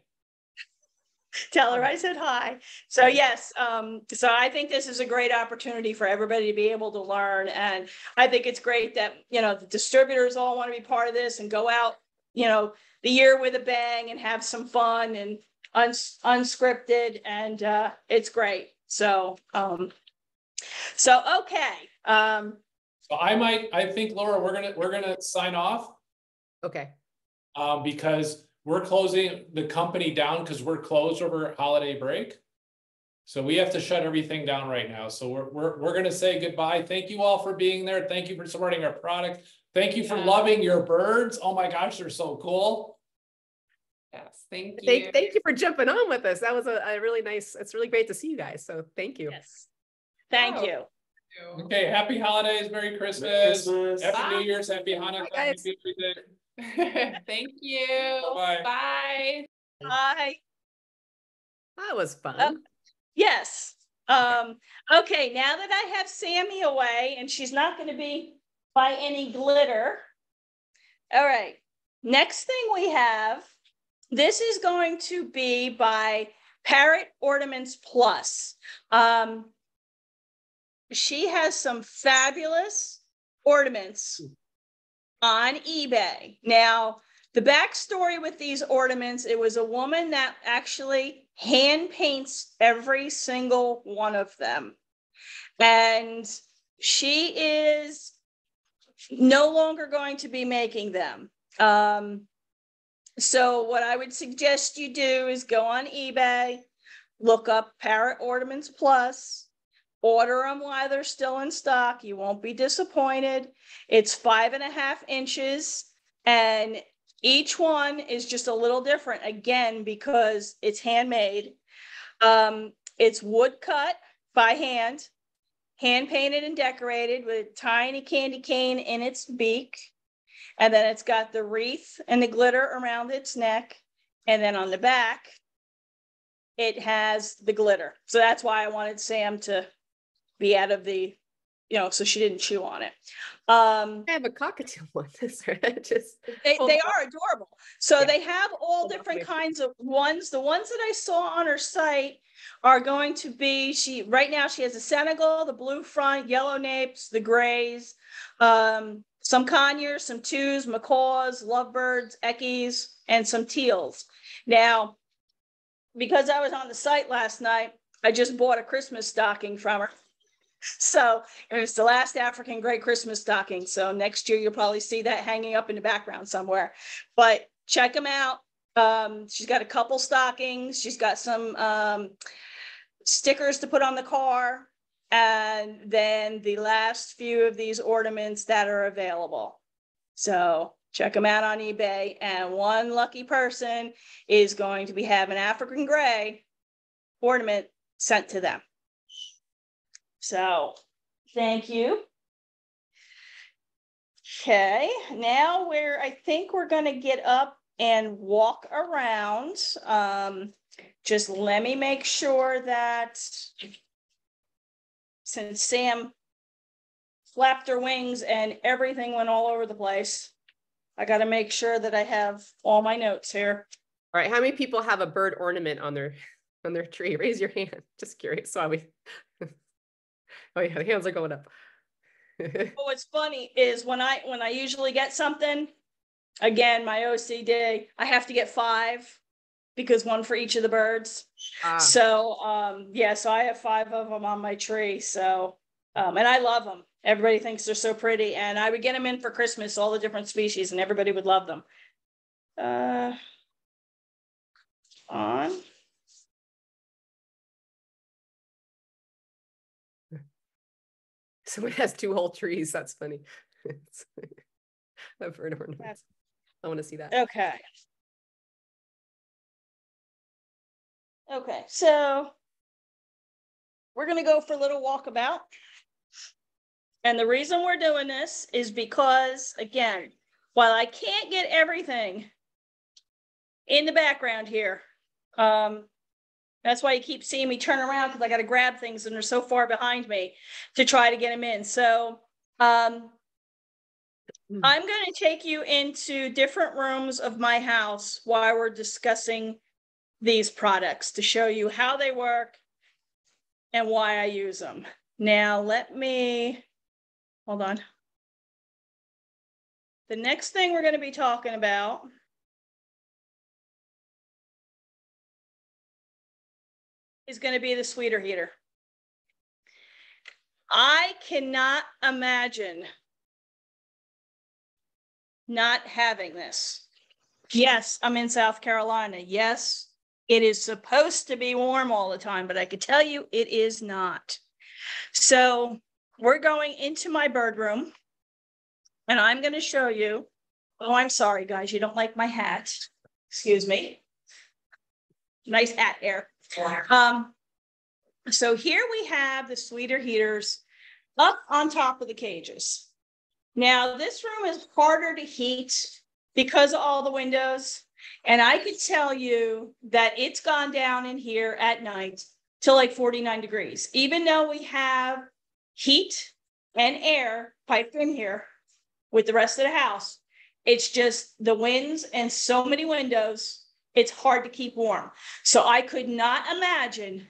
Tell her I said hi. So yes, so I think this is a great opportunity for everybody to be able to learn, and I think it's great that the distributors all want to be part of this and go out the year with a bang and have some fun and unscripted, and it's great. So okay. So I think, Laura, we're gonna sign off. Okay. Because we're closing the company down because we're closed over holiday break. So we have to shut everything down right now. So we're going to say goodbye. Thank you all for being there. Thank you for supporting our product. Thank you for loving your birds. Oh my gosh, they're so cool. Yes, thank you. Thank you for jumping on with us. That was a really nice, it's really great to see you guys. So thank you. Yes. Thank you. Okay, happy holidays, Merry Christmas. Happy New Year's, Happy Hanukkah, Bye, guys. happy everything. Thank you. Bye-bye. Bye. Bye. That was fun. Yes. Okay, now that I have Sammy away and she's not going to be by any glitter. All right. Next thing we have, this is going to be by Parrot Ornaments Plus. She has some fabulous ornaments on eBay. Now, the backstory with these ornaments, it was a woman that actually hand paints every single one of them. And she is no longer going to be making them. So what I would suggest you do is go on eBay, look up Parrot Ornaments Plus, order them while they're still in stock. You won't be disappointed. It's 5.5 inches, and each one is just a little different, again, because it's handmade. It's wood cut by hand painted and decorated with a tiny candy cane in its beak. And then it's got the wreath and the glitter around its neck. And then on the back, it has the glitter. So that's why I wanted Sam to be out of the, so she didn't chew on it. I have a cockatiel one. Just they are adorable. So yeah. They have all different kinds of ones. The ones that I saw on her site are going to be, right now she has a Senegal, the blue front, yellow napes, the grays, some conures, some twos, macaws, lovebirds, eckies, and some teals. Now, because I was on the site last night, I just bought a Christmas stocking from her. So it was the last African gray Christmas stocking. So next year, you'll probably see that hanging up in the background somewhere. But check them out. She's got a couple stockings. She's got some stickers to put on the car. And then the last few of these ornaments that are available. So check them out on eBay. And one lucky person is going to be having African gray ornament sent to them. So thank you. Okay, now I think we're going to get up and walk around. Just let me make sure that since Sam flapped her wings and everything went all over the place, I got to make sure that I have all my notes here. All right, how many people have a bird ornament on their tree? Raise your hand. Just curious. So oh yeah, the hands are going up. What's funny is when I usually get something, again, my OCD, I have to get 5 because one for each of the birds. So yeah, so I have 5 of them on my tree. So and I love them. Everybody thinks they're so pretty, and I would get them in for Christmas, all the different species, and everybody would love them. On. Someone has 2 whole trees. That's funny. I've heard ornaments. I want to see that. Okay. Okay, so we're going to go for a little walkabout. And the reason we're doing this is because, again, while I can't get everything in the background here, that's why you keep seeing me turn around, because I got to grab things and they're so far behind me to try to get them in. So I'm going to take you into different rooms of my house while we're discussing these products to show you how they work and why I use them. Now, hold on. The next thing we're going to be talking about is going to be the sweeter heater. I cannot imagine not having this. Yes, I'm in South Carolina. Yes, it is supposed to be warm all the time, but I can tell you it is not. So we're going into my bird room, and I'm going to show you. Oh, I'm sorry, guys. You don't like my hat. Excuse me. Nice hat hair. So here we have the sweeter heaters up on top of the cages. Now, this room is harder to heat because of all the windows. And I could tell you that it's gone down in here at night to like 49 degrees. Even though we have heat and air piped in here with the rest of the house, it's just the winds and so many windows, it's hard to keep warm. So I could not imagine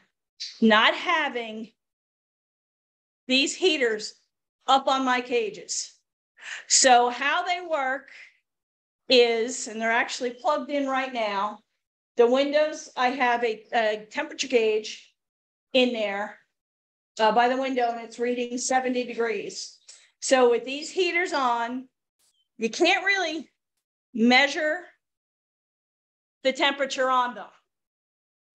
not having these heaters up on my cages. So how they work is, and they're actually plugged in right now, the windows, I have a temperature gauge in there by the window, and it's reading 70 degrees. So with these heaters on, you can't really measure the temperature on them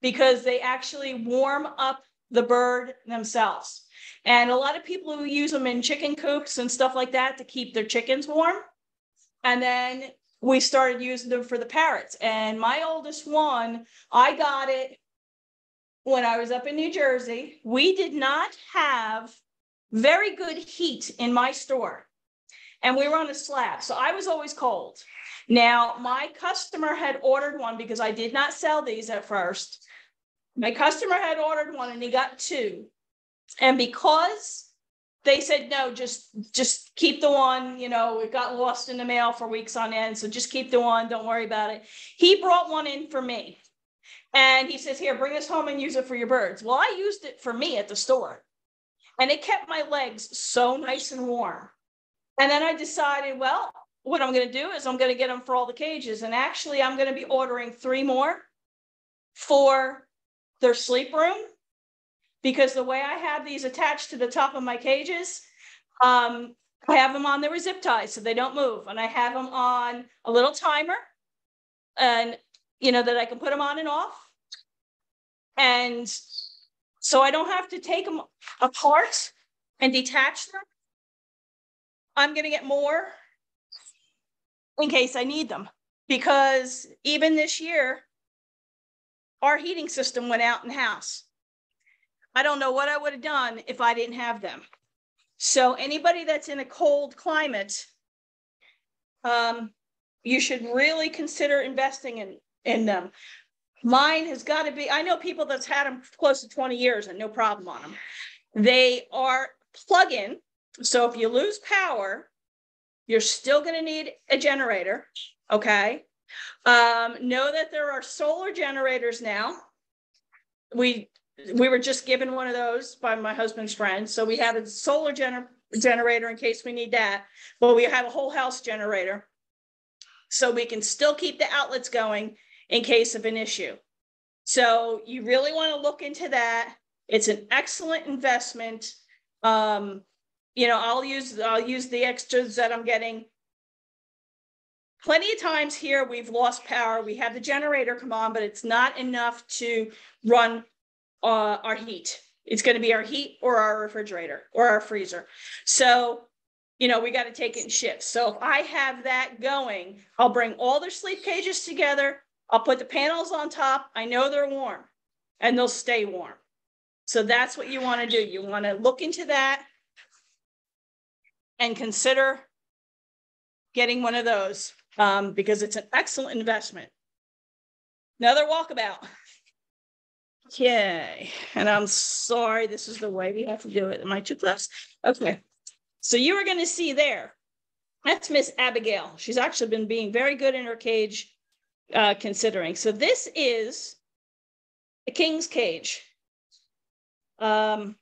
because they actually warm up the bird themselves. And a lot of people who use them in chicken coops and stuff like that to keep their chickens warm. And then we started using them for the parrots. And my oldest one, I got it when I was up in New Jersey. We did not have very good heat in my store. And we were on a slab, so I was always cold. Now, my customer had ordered one because I did not sell these at first. My customer had ordered one and he got two. And because they said, no, just keep the one, you know, it got lost in the mail for weeks on end, so just keep the one, don't worry about it. He brought one in for me. And he says, here, bring this home and use it for your birds. Well, I used it for me at the store. And it kept my legs so nice and warm. And then I decided, well, what I'm going to do is I'm going to get them for all the cages. And actually, I'm going to be ordering 3 more for their sleep room. Because the way I have these attached to the top of my cages, I have them on, there were zip ties so they don't move. And I have them on a little timer and, you know, that I can put them on and off. And so I don't have to take them apart and detach them. I'm going to get more in case I need them, because even this year, our heating system went out in the house. I don't know what I would have done if I didn't have them. So anybody that's in a cold climate, you should really consider investing in them. Mine has got to be, I know people that's had them close to 20 years and no problem on them. They are plug-in. So if you lose power, you're still going to need a generator. Okay. Know that there are solar generators now. We were just given one of those by my husband's friend. So we have a solar generator in case we need that, but we have a whole house generator. So we can still keep the outlets going in case of an issue. So you really want to look into that. It's an excellent investment. You know, I'll use the extras that I'm getting. Plenty of times here we've lost power. We have the generator come on, but it's not enough to run our heat. It's going to be our heat or our refrigerator or our freezer. So, you know, we got to take it in shifts. So if I have that going, I'll bring all their sleep cages together. I'll put the panels on top. I know they're warm and they'll stay warm. So that's what you want to do. You want to look into that and consider getting one of those because it's an excellent investment. Another walkabout. Okay, and I'm sorry, this is the way we have to do it. Am I too close? Okay, so you are going to see there, that's Miss Abigail. She's actually been being very good in her cage, considering. So this is a king's cage. Oh,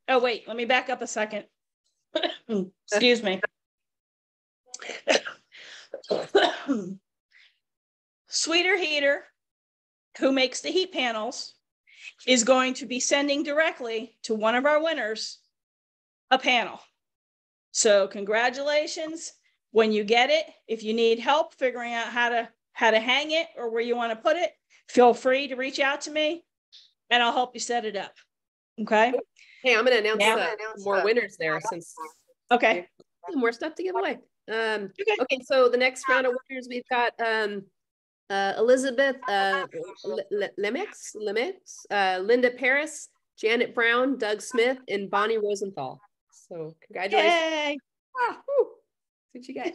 wait, let me back up a second. Excuse me. Sweeter Heater, who makes the heat panels, is going to be sending directly to one of our winners a panel. So congratulations. When you get it, if you need help figuring out how to hang it or where you want to put it, feel free to reach out to me and I'll help you set it up. Okay. Hey, I'm going to announce more winners there since okay, more stuff to give away. Okay, so the next round of winners, we've got Elizabeth Lemix, Linda Paris, Janet Brown, Doug Smith, and Bonnie Rosenthal. So congratulations. Yay. Ah, what you got?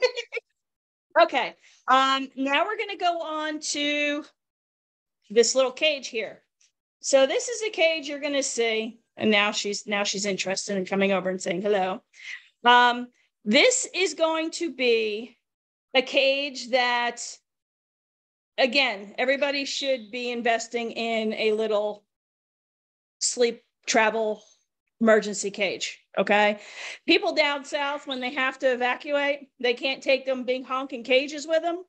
Okay, now we're going to go on to this little cage here. So this is a cage you're going to see, and now she's interested in coming over and saying hello. This is going to be a cage that, again, everybody should be investing in a little sleep travel emergency cage. Okay. People down south, when they have to evacuate, they can't take them big honking cages with them.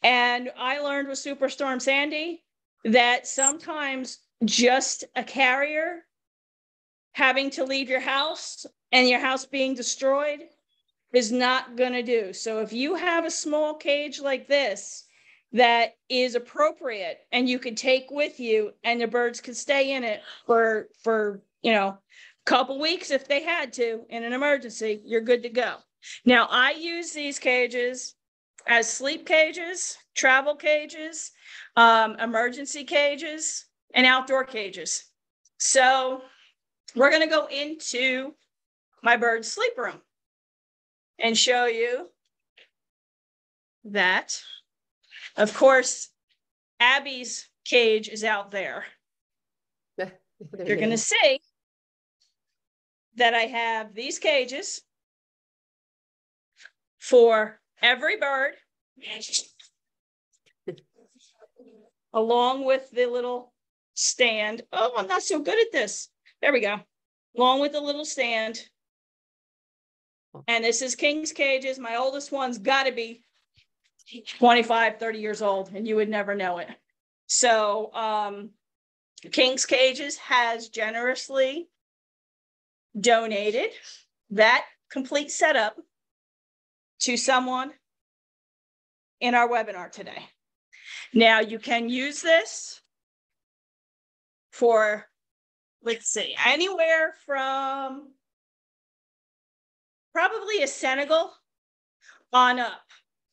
And I learned with Superstorm Sandy that sometimes just a carrier having to leave your house and your house being destroyed is not going to do. So if you have a small cage like this that is appropriate and you could take with you and the birds could stay in it for you know, couple weeks if they had to in an emergency, you're good to go. Now, I use these cages as sleep cages, travel cages, emergency cages, and outdoor cages. So we're going to go into my bird's sleep room and show you that, of course, Abby's cage is out there. You're going to see that I have these cages for every bird, along with the little stand. Oh, I'm not so good at this. There we go. Along with the little stand. And this is King's cages. My oldest one's got to be 25, 30 years old, and you would never know it. So King's Cages has generously donated that complete setup to someone in our webinar today. Now you can use this for, let's see, anywhere from probably a Senegal on up.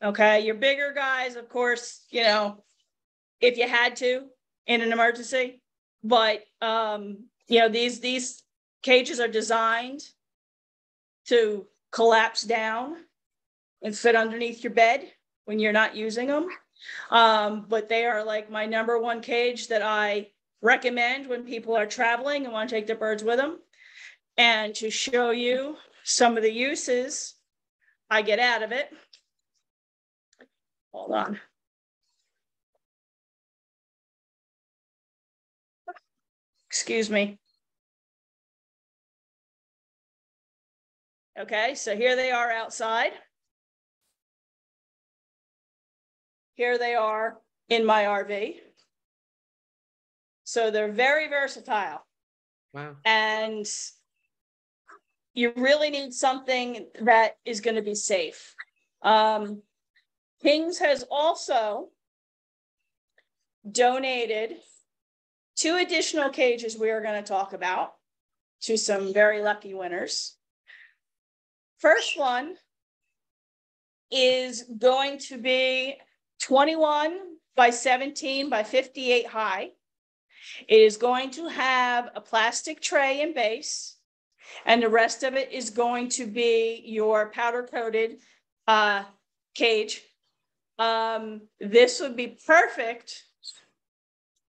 Okay, your bigger guys, of course, you know, if you had to in an emergency, but you know, these cages are designed to collapse down and fit underneath your bed when you're not using them. But they are like my number one cage that I recommend when people are traveling and want to take their birds with them. And to show you some of the uses I get out of it. Hold on. Excuse me. Okay, so here they are outside. Here they are in my RV. So they're very versatile. Wow. And you really need something that is going to be safe. King's has also donated 2 additional cages we are going to talk about to some very lucky winners. First one is going to be 21 by 17 by 58 high. It is going to have a plastic tray and base, and the rest of it is going to be your powder-coated cage. This would be perfect,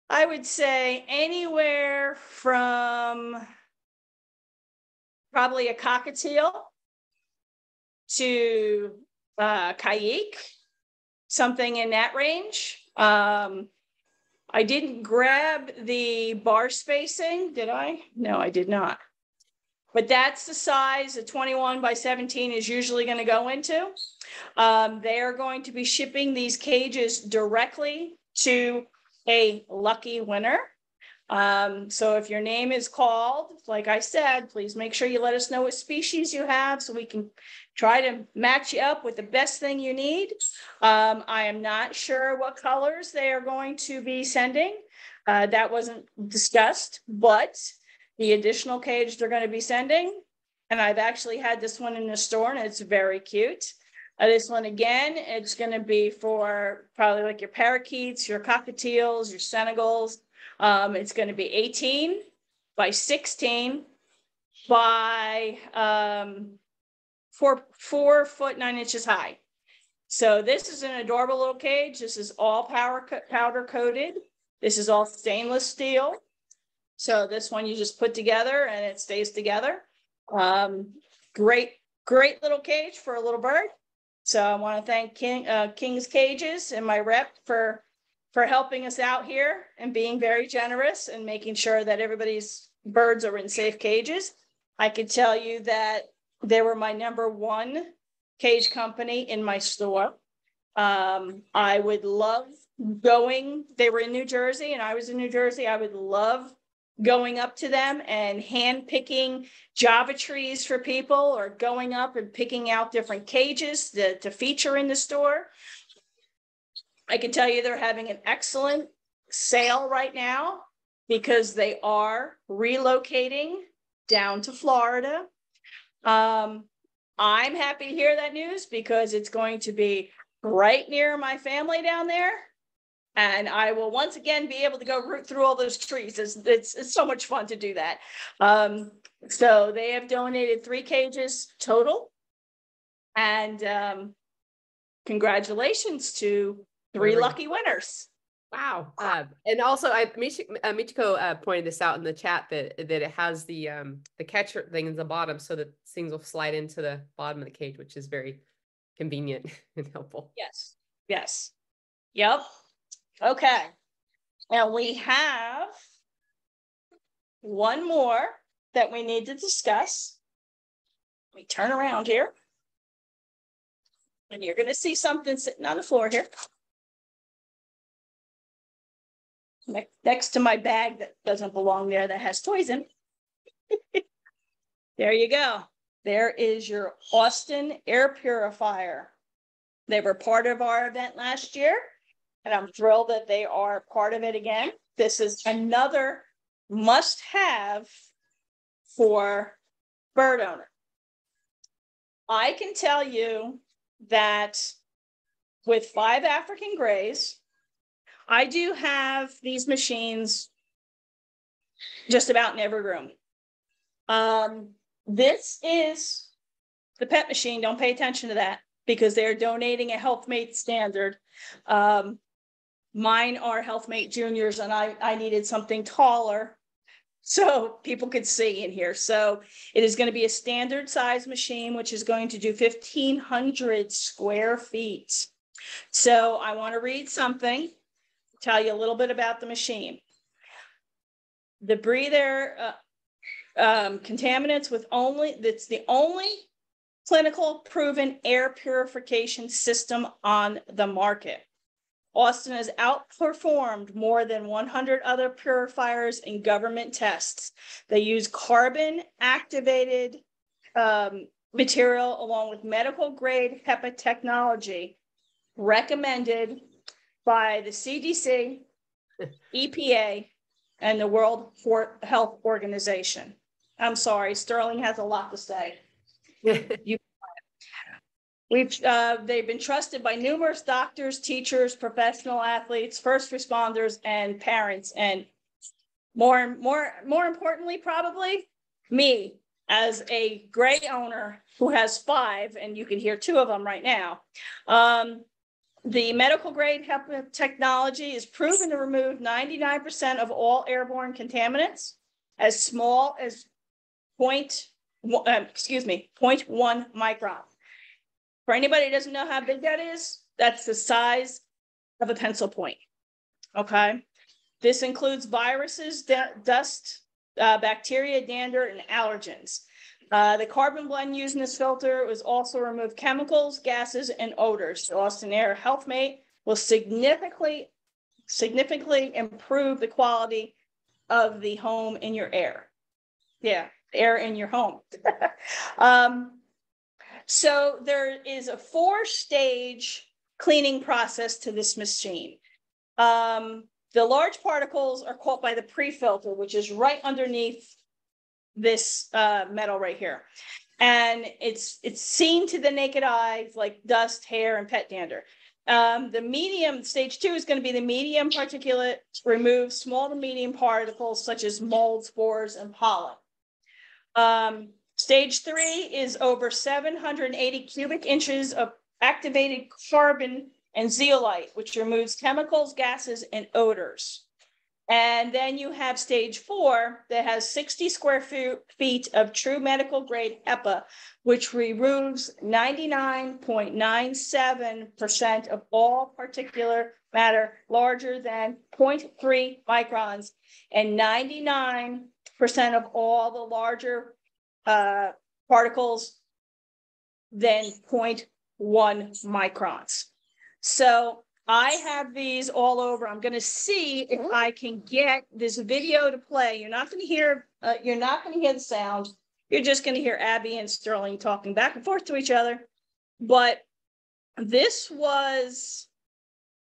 I would say, anywhere from probably a cockatiel to Kayik, something in that range. I didn't grab the bar spacing, did I? No, I did not. But that's the size a 21 by 17 is usually going to go into. They are going to be shipping these cages directly to a lucky winner. So if your name is called, like I said, please make sure you let us know what species you have so we can try to match you up with the best thing you need. I am not sure what colors they are going to be sending. That wasn't discussed, but the additional cage they're going to be sending, and I've actually had this one in the store and it's very cute. This one, again, it's going to be for probably like your parakeets, your cockatiels, your Senegals. It's going to be 18 by 16 by 4 foot 9 inches high. So this is an adorable little cage. This is all powder coated. This is all stainless steel. So this one you just put together and it stays together. Great little cage for a little bird. So I want to thank King's Cages and my rep for helping us out here and being very generous and making sure that everybody's birds are in safe cages. I could tell you that they were my #1 cage company in my store. I would love going, they were in New Jersey and I was in New Jersey. I would love going up to them and hand picking Java trees for people, or going up and picking out different cages to feature in the store. I can tell you they're having an excellent sale right now because they are relocating down to Florida. I'm happy to hear that news because it's going to be right near my family down there. And I will once again be able to go root through all those trees. It's so much fun to do that. So they have donated 3 cages total. And congratulations to 3 lucky winners. Wow. And also Michiko pointed this out in the chat that it has the catcher thing in the bottom so that things will slide into the bottom of the cage, which is very convenient and helpful. Yes. Yes. Yep. Okay. And we have one more that we need to discuss. Let me turn around here. And you're going to see something sitting on the floor here. Next to my bag that doesn't belong there, that has toys in. There you go. There is your Austin air purifier. They were part of our event last year, and I'm thrilled that they are part of it again. This is another must-have for bird owner. I can tell you that with 5 African grays, I do have these machines just about in every room. This is the pet machine. Don't pay attention to that because they're donating a HealthMate standard. Mine are HealthMate Juniors, and I needed something taller so people could see in here. So it is going to be a standard size machine, which is going to do 1,500 square feet. So I want to read something, tell you a little bit about the machine. The breather contaminants with that's the only clinical proven air purification system on the market. Austin has outperformed more than 100 other purifiers in government tests. They use carbon activated material along with medical grade HEPA technology recommended by the CDC, EPA, and the World Health Organization. I'm sorry, Sterling has a lot to say. They've been trusted by numerous doctors, teachers, professional athletes, first responders, and parents, and more importantly, probably me as a gray owner who has 5, and you can hear 2 of them right now. The medical grade HEPA technology is proven to remove 99% of all airborne contaminants as small as 0.1 micron. For anybody who doesn't know how big that is, that's the size of a pencil point. Okay. This includes viruses, dust, bacteria, dander, and allergens. The carbon blend used in this filter was also remove chemicals, gases, and odors. The Austin Air HealthMate will significantly improve the quality of the home in your air. Yeah, air in your home. So there is a 4-stage cleaning process to this machine. The large particles are caught by the pre-filter, which is right underneath this metal right here. And it's seen to the naked eye like dust, hair, and pet dander. The medium, stage 2 is going to be the medium particulate, remove small to medium particles such as mold, spores, and pollen. Stage 3 is over 780 cubic inches of activated carbon and zeolite, which removes chemicals, gases, and odors. And then you have stage 4 that has 60 square feet of true medical grade HEPA, which removes 99.97% of all particulate matter larger than 0.3 microns and 99% of all the larger particles than 0.1 microns. So I have these all over. I'm going to see if I can get this video to play. You're not going to hear the sound. You're just going to hear Abby and Sterling talking back and forth to each other. But this was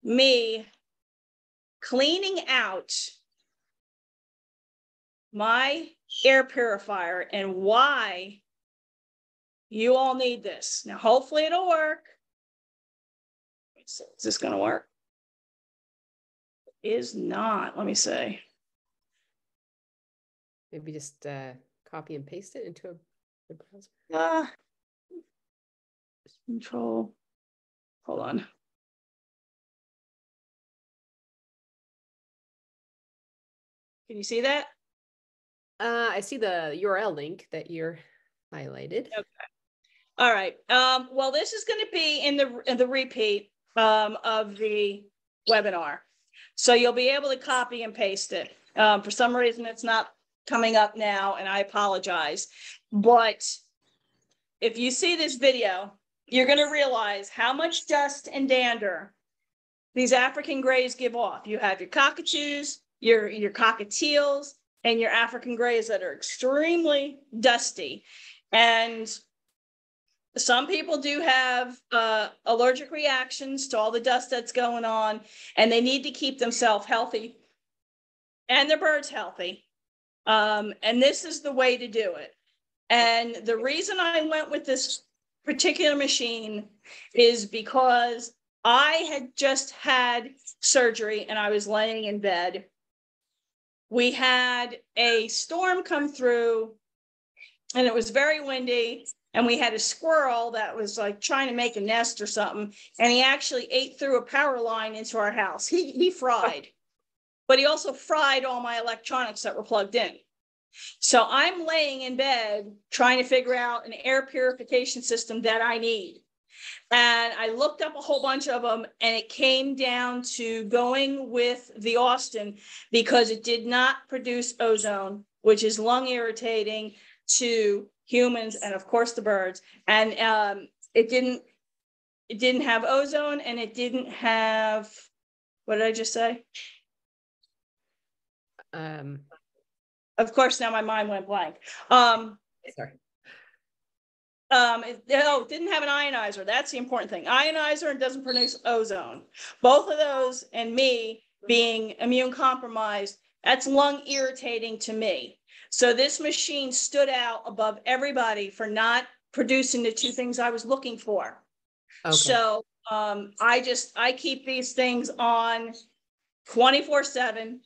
me cleaning out my air purifier and why you all need this. Now, hopefully it'll work. Is this going to work? It is not. Let me see. Maybe just copy and paste it into a browser. Control. Hold on. Can you see that? I see the URL link that you're highlighted. Okay. All right. Well, this is going to be in the repeat of the webinar. So you'll be able to copy and paste it. For some reason, it's not coming up now, and I apologize. But if you see this video, you're going to realize how much dust and dander these African grays give off. You have your cockatoos, your cockatiels, and your African grays that are extremely dusty. And some people do have allergic reactions to all the dust that's going on, and they need to keep themselves healthy and their birds healthy. And this is the way to do it. And the reason I went with this particular machine is because I had just had surgery and I was laying in bed. We had a storm come through and it was very windy. And we had a squirrel that was like trying to make a nest or something. And he actually ate through a power line into our house. He fried, but he also fried all my electronics that were plugged in. So I'm laying in bed trying to figure out an air purification system that I need. And I looked up a whole bunch of them and it came down to going with the Austin because it did not produce ozone, which is lung irritating to humans and of course the birds. And it didn't have ozone and it didn't have, what did I just say? Of course, now my mind went blank. Sorry. It didn't have an ionizer. That's the important thing. Ionizer and doesn't produce ozone. Both of those and me being immune compromised, that's lung irritating to me. So this machine stood out above everybody for not producing the two things I was looking for. Okay. So I keep these things on 24/7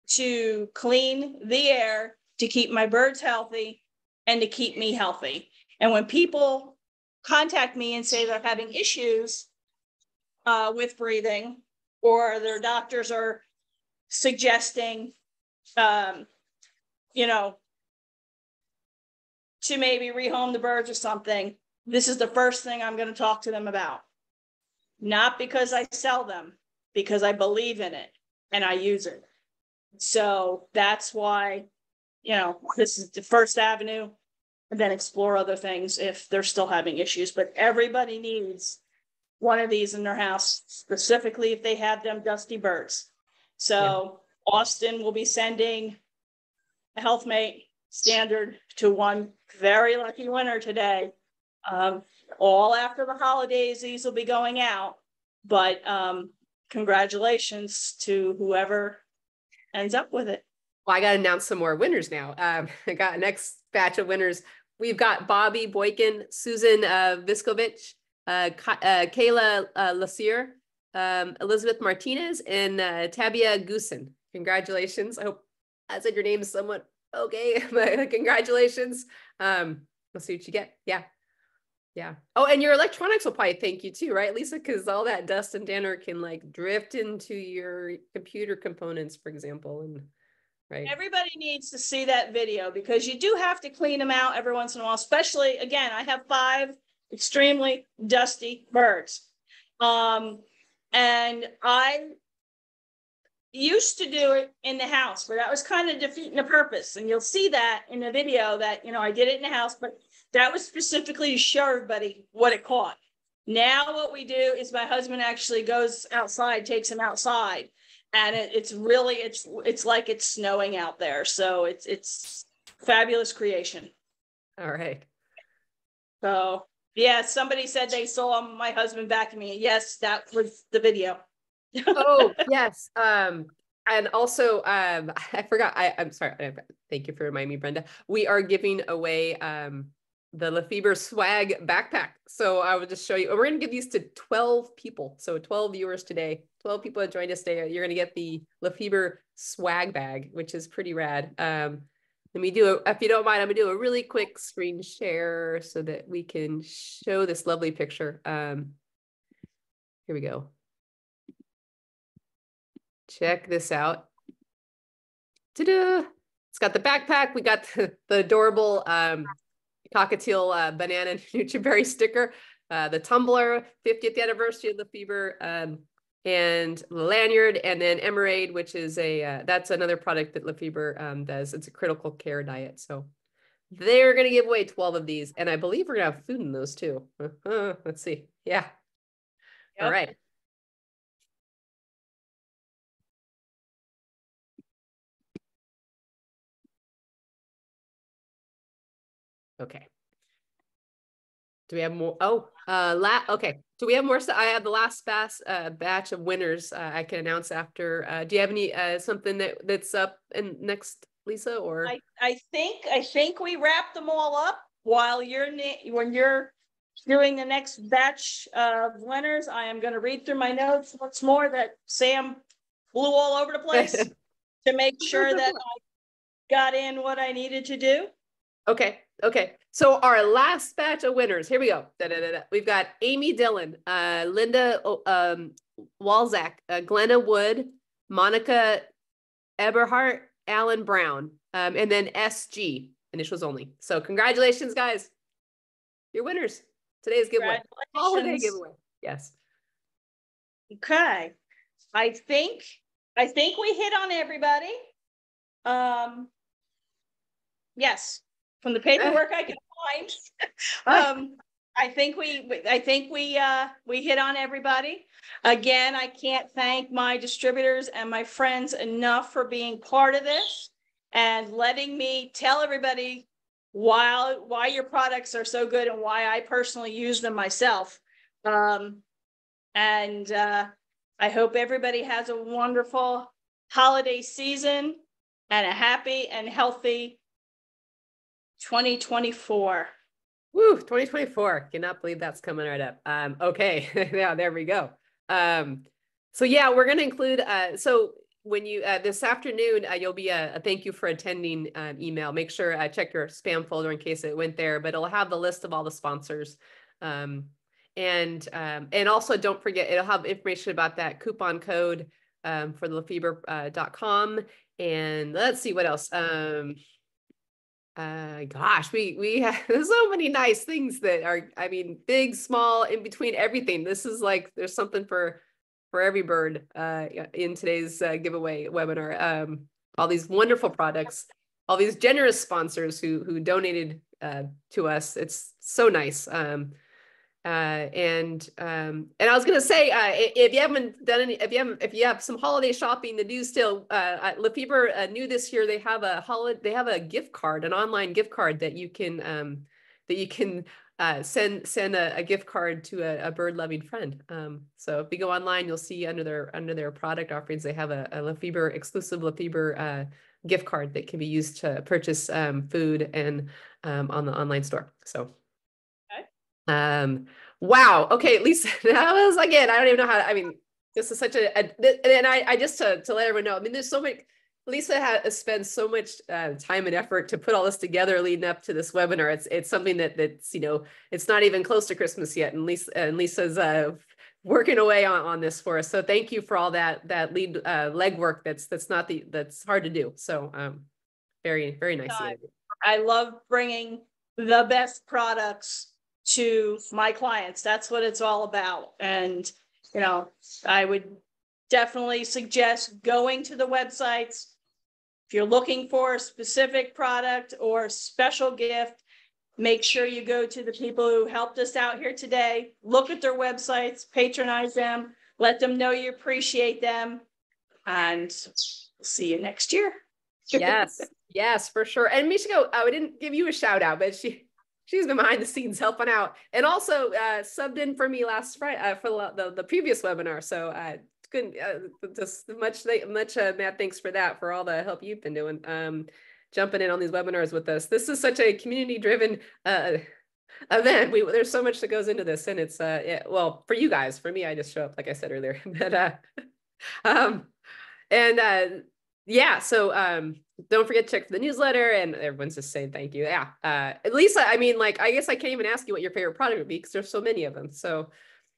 to clean the air, to keep my birds healthy and to keep me healthy. And when people contact me and say they're having issues with breathing, or their doctors are suggesting, to maybe rehome the birds or something, this is the first thing I'm going to talk to them about. Not because I sell them, because I believe in it and I use it. So that's why, this is the first avenue, and then explore other things if they're still having issues. But everybody needs one of these in their house, specifically if they have them dusty birds. So yeah. Austin will be sending a HealthMate standard to one very lucky winner today. All after the holidays, these will be going out. But congratulations to whoever ends up with it. Well, I got to announce some more winners now. I got next batch of winners. We've got Bobby Boykin, Susan Viskovich, Kayla Lucero, Elizabeth Martinez, and Tabia Goosen. Congratulations. I hope I said your name is somewhat okay, but congratulations. We'll see what you get. Yeah. Oh, and your electronics will probably thank you too, right, Lisa? Because all that dust and dander can like drift into your computer components, for example, and right. Everybody needs to see that video because you do have to clean them out every once in a while. Especially, again, I have 5 extremely dusty birds, and used to do it in the house, but that was kind of defeating the purpose. And you'll see that in the video that, you know, I did it in the house, but that was specifically to show everybody what it caught. Now what we do is my husband actually goes outside, takes him outside, and it's really, it's like it's snowing out there. So it's fabulous creation. All right. So yeah, somebody said they saw my husband backing me. Yes, that was the video. Oh, yes. And also, I forgot, I'm sorry. Thank you for reminding me, Brenda. We are giving away the Lafeber swag backpack. So I will just show you. We're going to give these to 12 people. So 12 viewers today, 12 people that joined us today. You're going to get the Lafeber swag bag, which is pretty rad. Let me do if you don't mind, I'm gonna do a really quick screen share so that we can show this lovely picture. Here we go. Check this out. Ta-da! It's got the backpack. We got the adorable cockatiel banana nutri-berry sticker, the tumbler, 50th anniversary of Lafeber, and the lanyard, and then Emerade, which is that's another product that Lafeber does. It's a critical care diet. So they're going to give away 12 of these, and I believe we're going to have food in those too. Let's see. Yeah. Yep. All right. Okay. Do we have more? Oh, okay. Do we have more? I have the last batch of winners I can announce after. Do you have any something that's up in next, Lisa? Or I think we wrapped them all up while when you're doing the next batch of winners. I am going to read through my notes once more that Sam flew all over the place to make sure that I got in what I needed to do. Okay. Okay. So our last batch of winners, here we go. We've got Amy Dillon, Linda Walzak, Glenna Wood, Monica Eberhart, Alan Brown, and then SG, initials only. So congratulations, guys. You're winners. Today's giveaway. Holiday giveaway. Yes. Okay. I think we hit on everybody. Yes. From the paperwork I can find, I think we hit on everybody. Again, I can't thank my distributors and my friends enough for being part of this and letting me tell everybody why your products are so good and why I personally use them myself. And I hope everybody has a wonderful holiday season and a happy and healthy 2024. Woo, 2024. Cannot believe that's coming right up. Okay. Yeah, there we go. So yeah, we're going to include, so when you, this afternoon, you'll be a thank you for attending email. Make sure check your spam folder in case it went there, but it'll have the list of all the sponsors. And also don't forget, it'll have information about that coupon code for the Lafeber.com. And let's see what else. Gosh, we have so many nice things that are, I mean, big, small, in between everything. This is like, there's something for every bird in today's giveaway webinar. All these wonderful products, all these generous sponsors who donated to us. It's so nice. And I was gonna say, if you haven't done any, if you have some holiday shopping to do still, Lafeber new this year, they have a gift card, an online gift card that you can send a gift card to a bird loving friend. So if you go online, you'll see under their product offerings, they have a Lafeber exclusive Lafeber gift card that can be used to purchase food and on the online store. So. Wow. Okay, Lisa, that was, again, I don't even know how, I mean, this is such and I just to let everyone know, I mean, there's so much, Lisa has spent so much time and effort to put all this together leading up to this webinar. It's something that's, you know, it's not even close to Christmas yet. And Lisa's working away on this for us. So thank you for all that legwork that's hard to do. So very, very nice. I love bringing the best products to my clients. That's what it's all about. And, you know, I would definitely suggest going to the websites. If you're looking for a specific product or special gift, make sure you go to the people who helped us out here today. Look at their websites, patronize them, let them know you appreciate them, and see you next year. Yes, yes, for sure. And Michiko, we didn't give you a shout out, but she's been behind the scenes helping out, and also subbed in for me last Friday for the previous webinar. So good, just much mad thanks for that, for all the help you've been doing, jumping in on these webinars with us. This is such a community driven event. There's so much that goes into this, and it's yeah, well, for you guys, for me, I just show up like I said earlier, but yeah, so don't forget to check for the newsletter, and everyone's just saying thank you. Yeah, at least I mean, like, I guess I can't even ask you what your favorite product would be because there's so many of them. So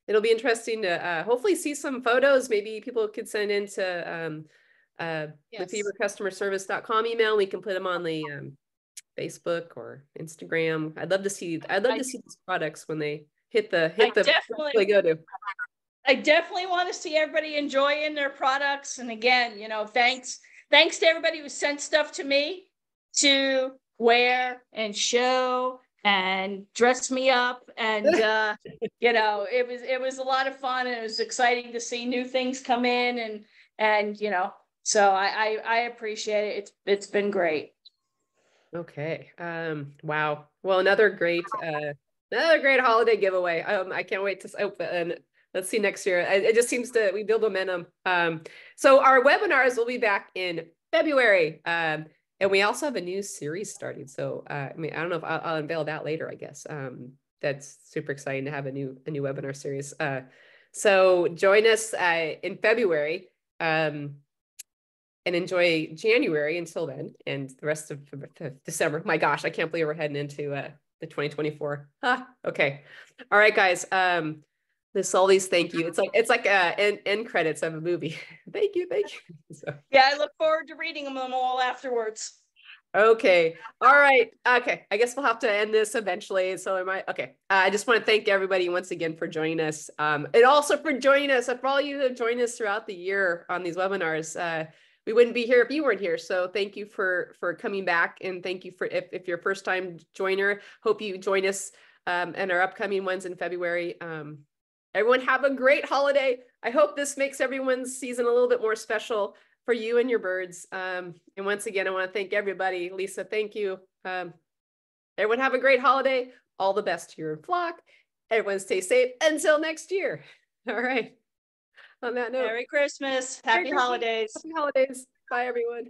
it'll be interesting to hopefully see some photos. Maybe people could send in to lafebercustomerservice.com email. We can put them on the Facebook or Instagram. I'd love to see these products when they hit the definitely go to. I definitely want to see everybody enjoying their products. And again, you know, thanks to everybody who sent stuff to me to wear and show and dress me up. And, you know, it was a lot of fun, and it was exciting to see new things come in, and, you know, so I appreciate it. It's been great. Okay. Wow. Well, another great holiday giveaway. I can't wait to open. Let's see next year. It just seems we build momentum. So our webinars will be back in February. And we also have a new series starting. So I mean, I don't know if I'll unveil that later, I guess. That's super exciting to have a new webinar series. So join us in February and enjoy January until then, and the rest of December. My gosh, I can't believe we're heading into the 2024. Okay. All right, guys. All these thank you. It's like end credits of a movie. Thank you. So. Yeah, I look forward to reading them all afterwards. Okay. All right. Okay. I guess we'll have to end this eventually. So I just want to thank everybody once again for joining us. And also for joining us, for all you that have joined us throughout the year on these webinars. We wouldn't be here if you weren't here. So thank you for coming back, and thank you for if you're a first time joiner. Hope you join us in our upcoming ones in February. Everyone have a great holiday. I hope this makes everyone's season a little bit more special for you and your birds. And once again, I want to thank everybody. Lisa, thank you. Everyone have a great holiday. All the best to your flock. Everyone stay safe until next year. All right. On that note. Merry Christmas. Happy holidays. Happy holidays. Bye, everyone.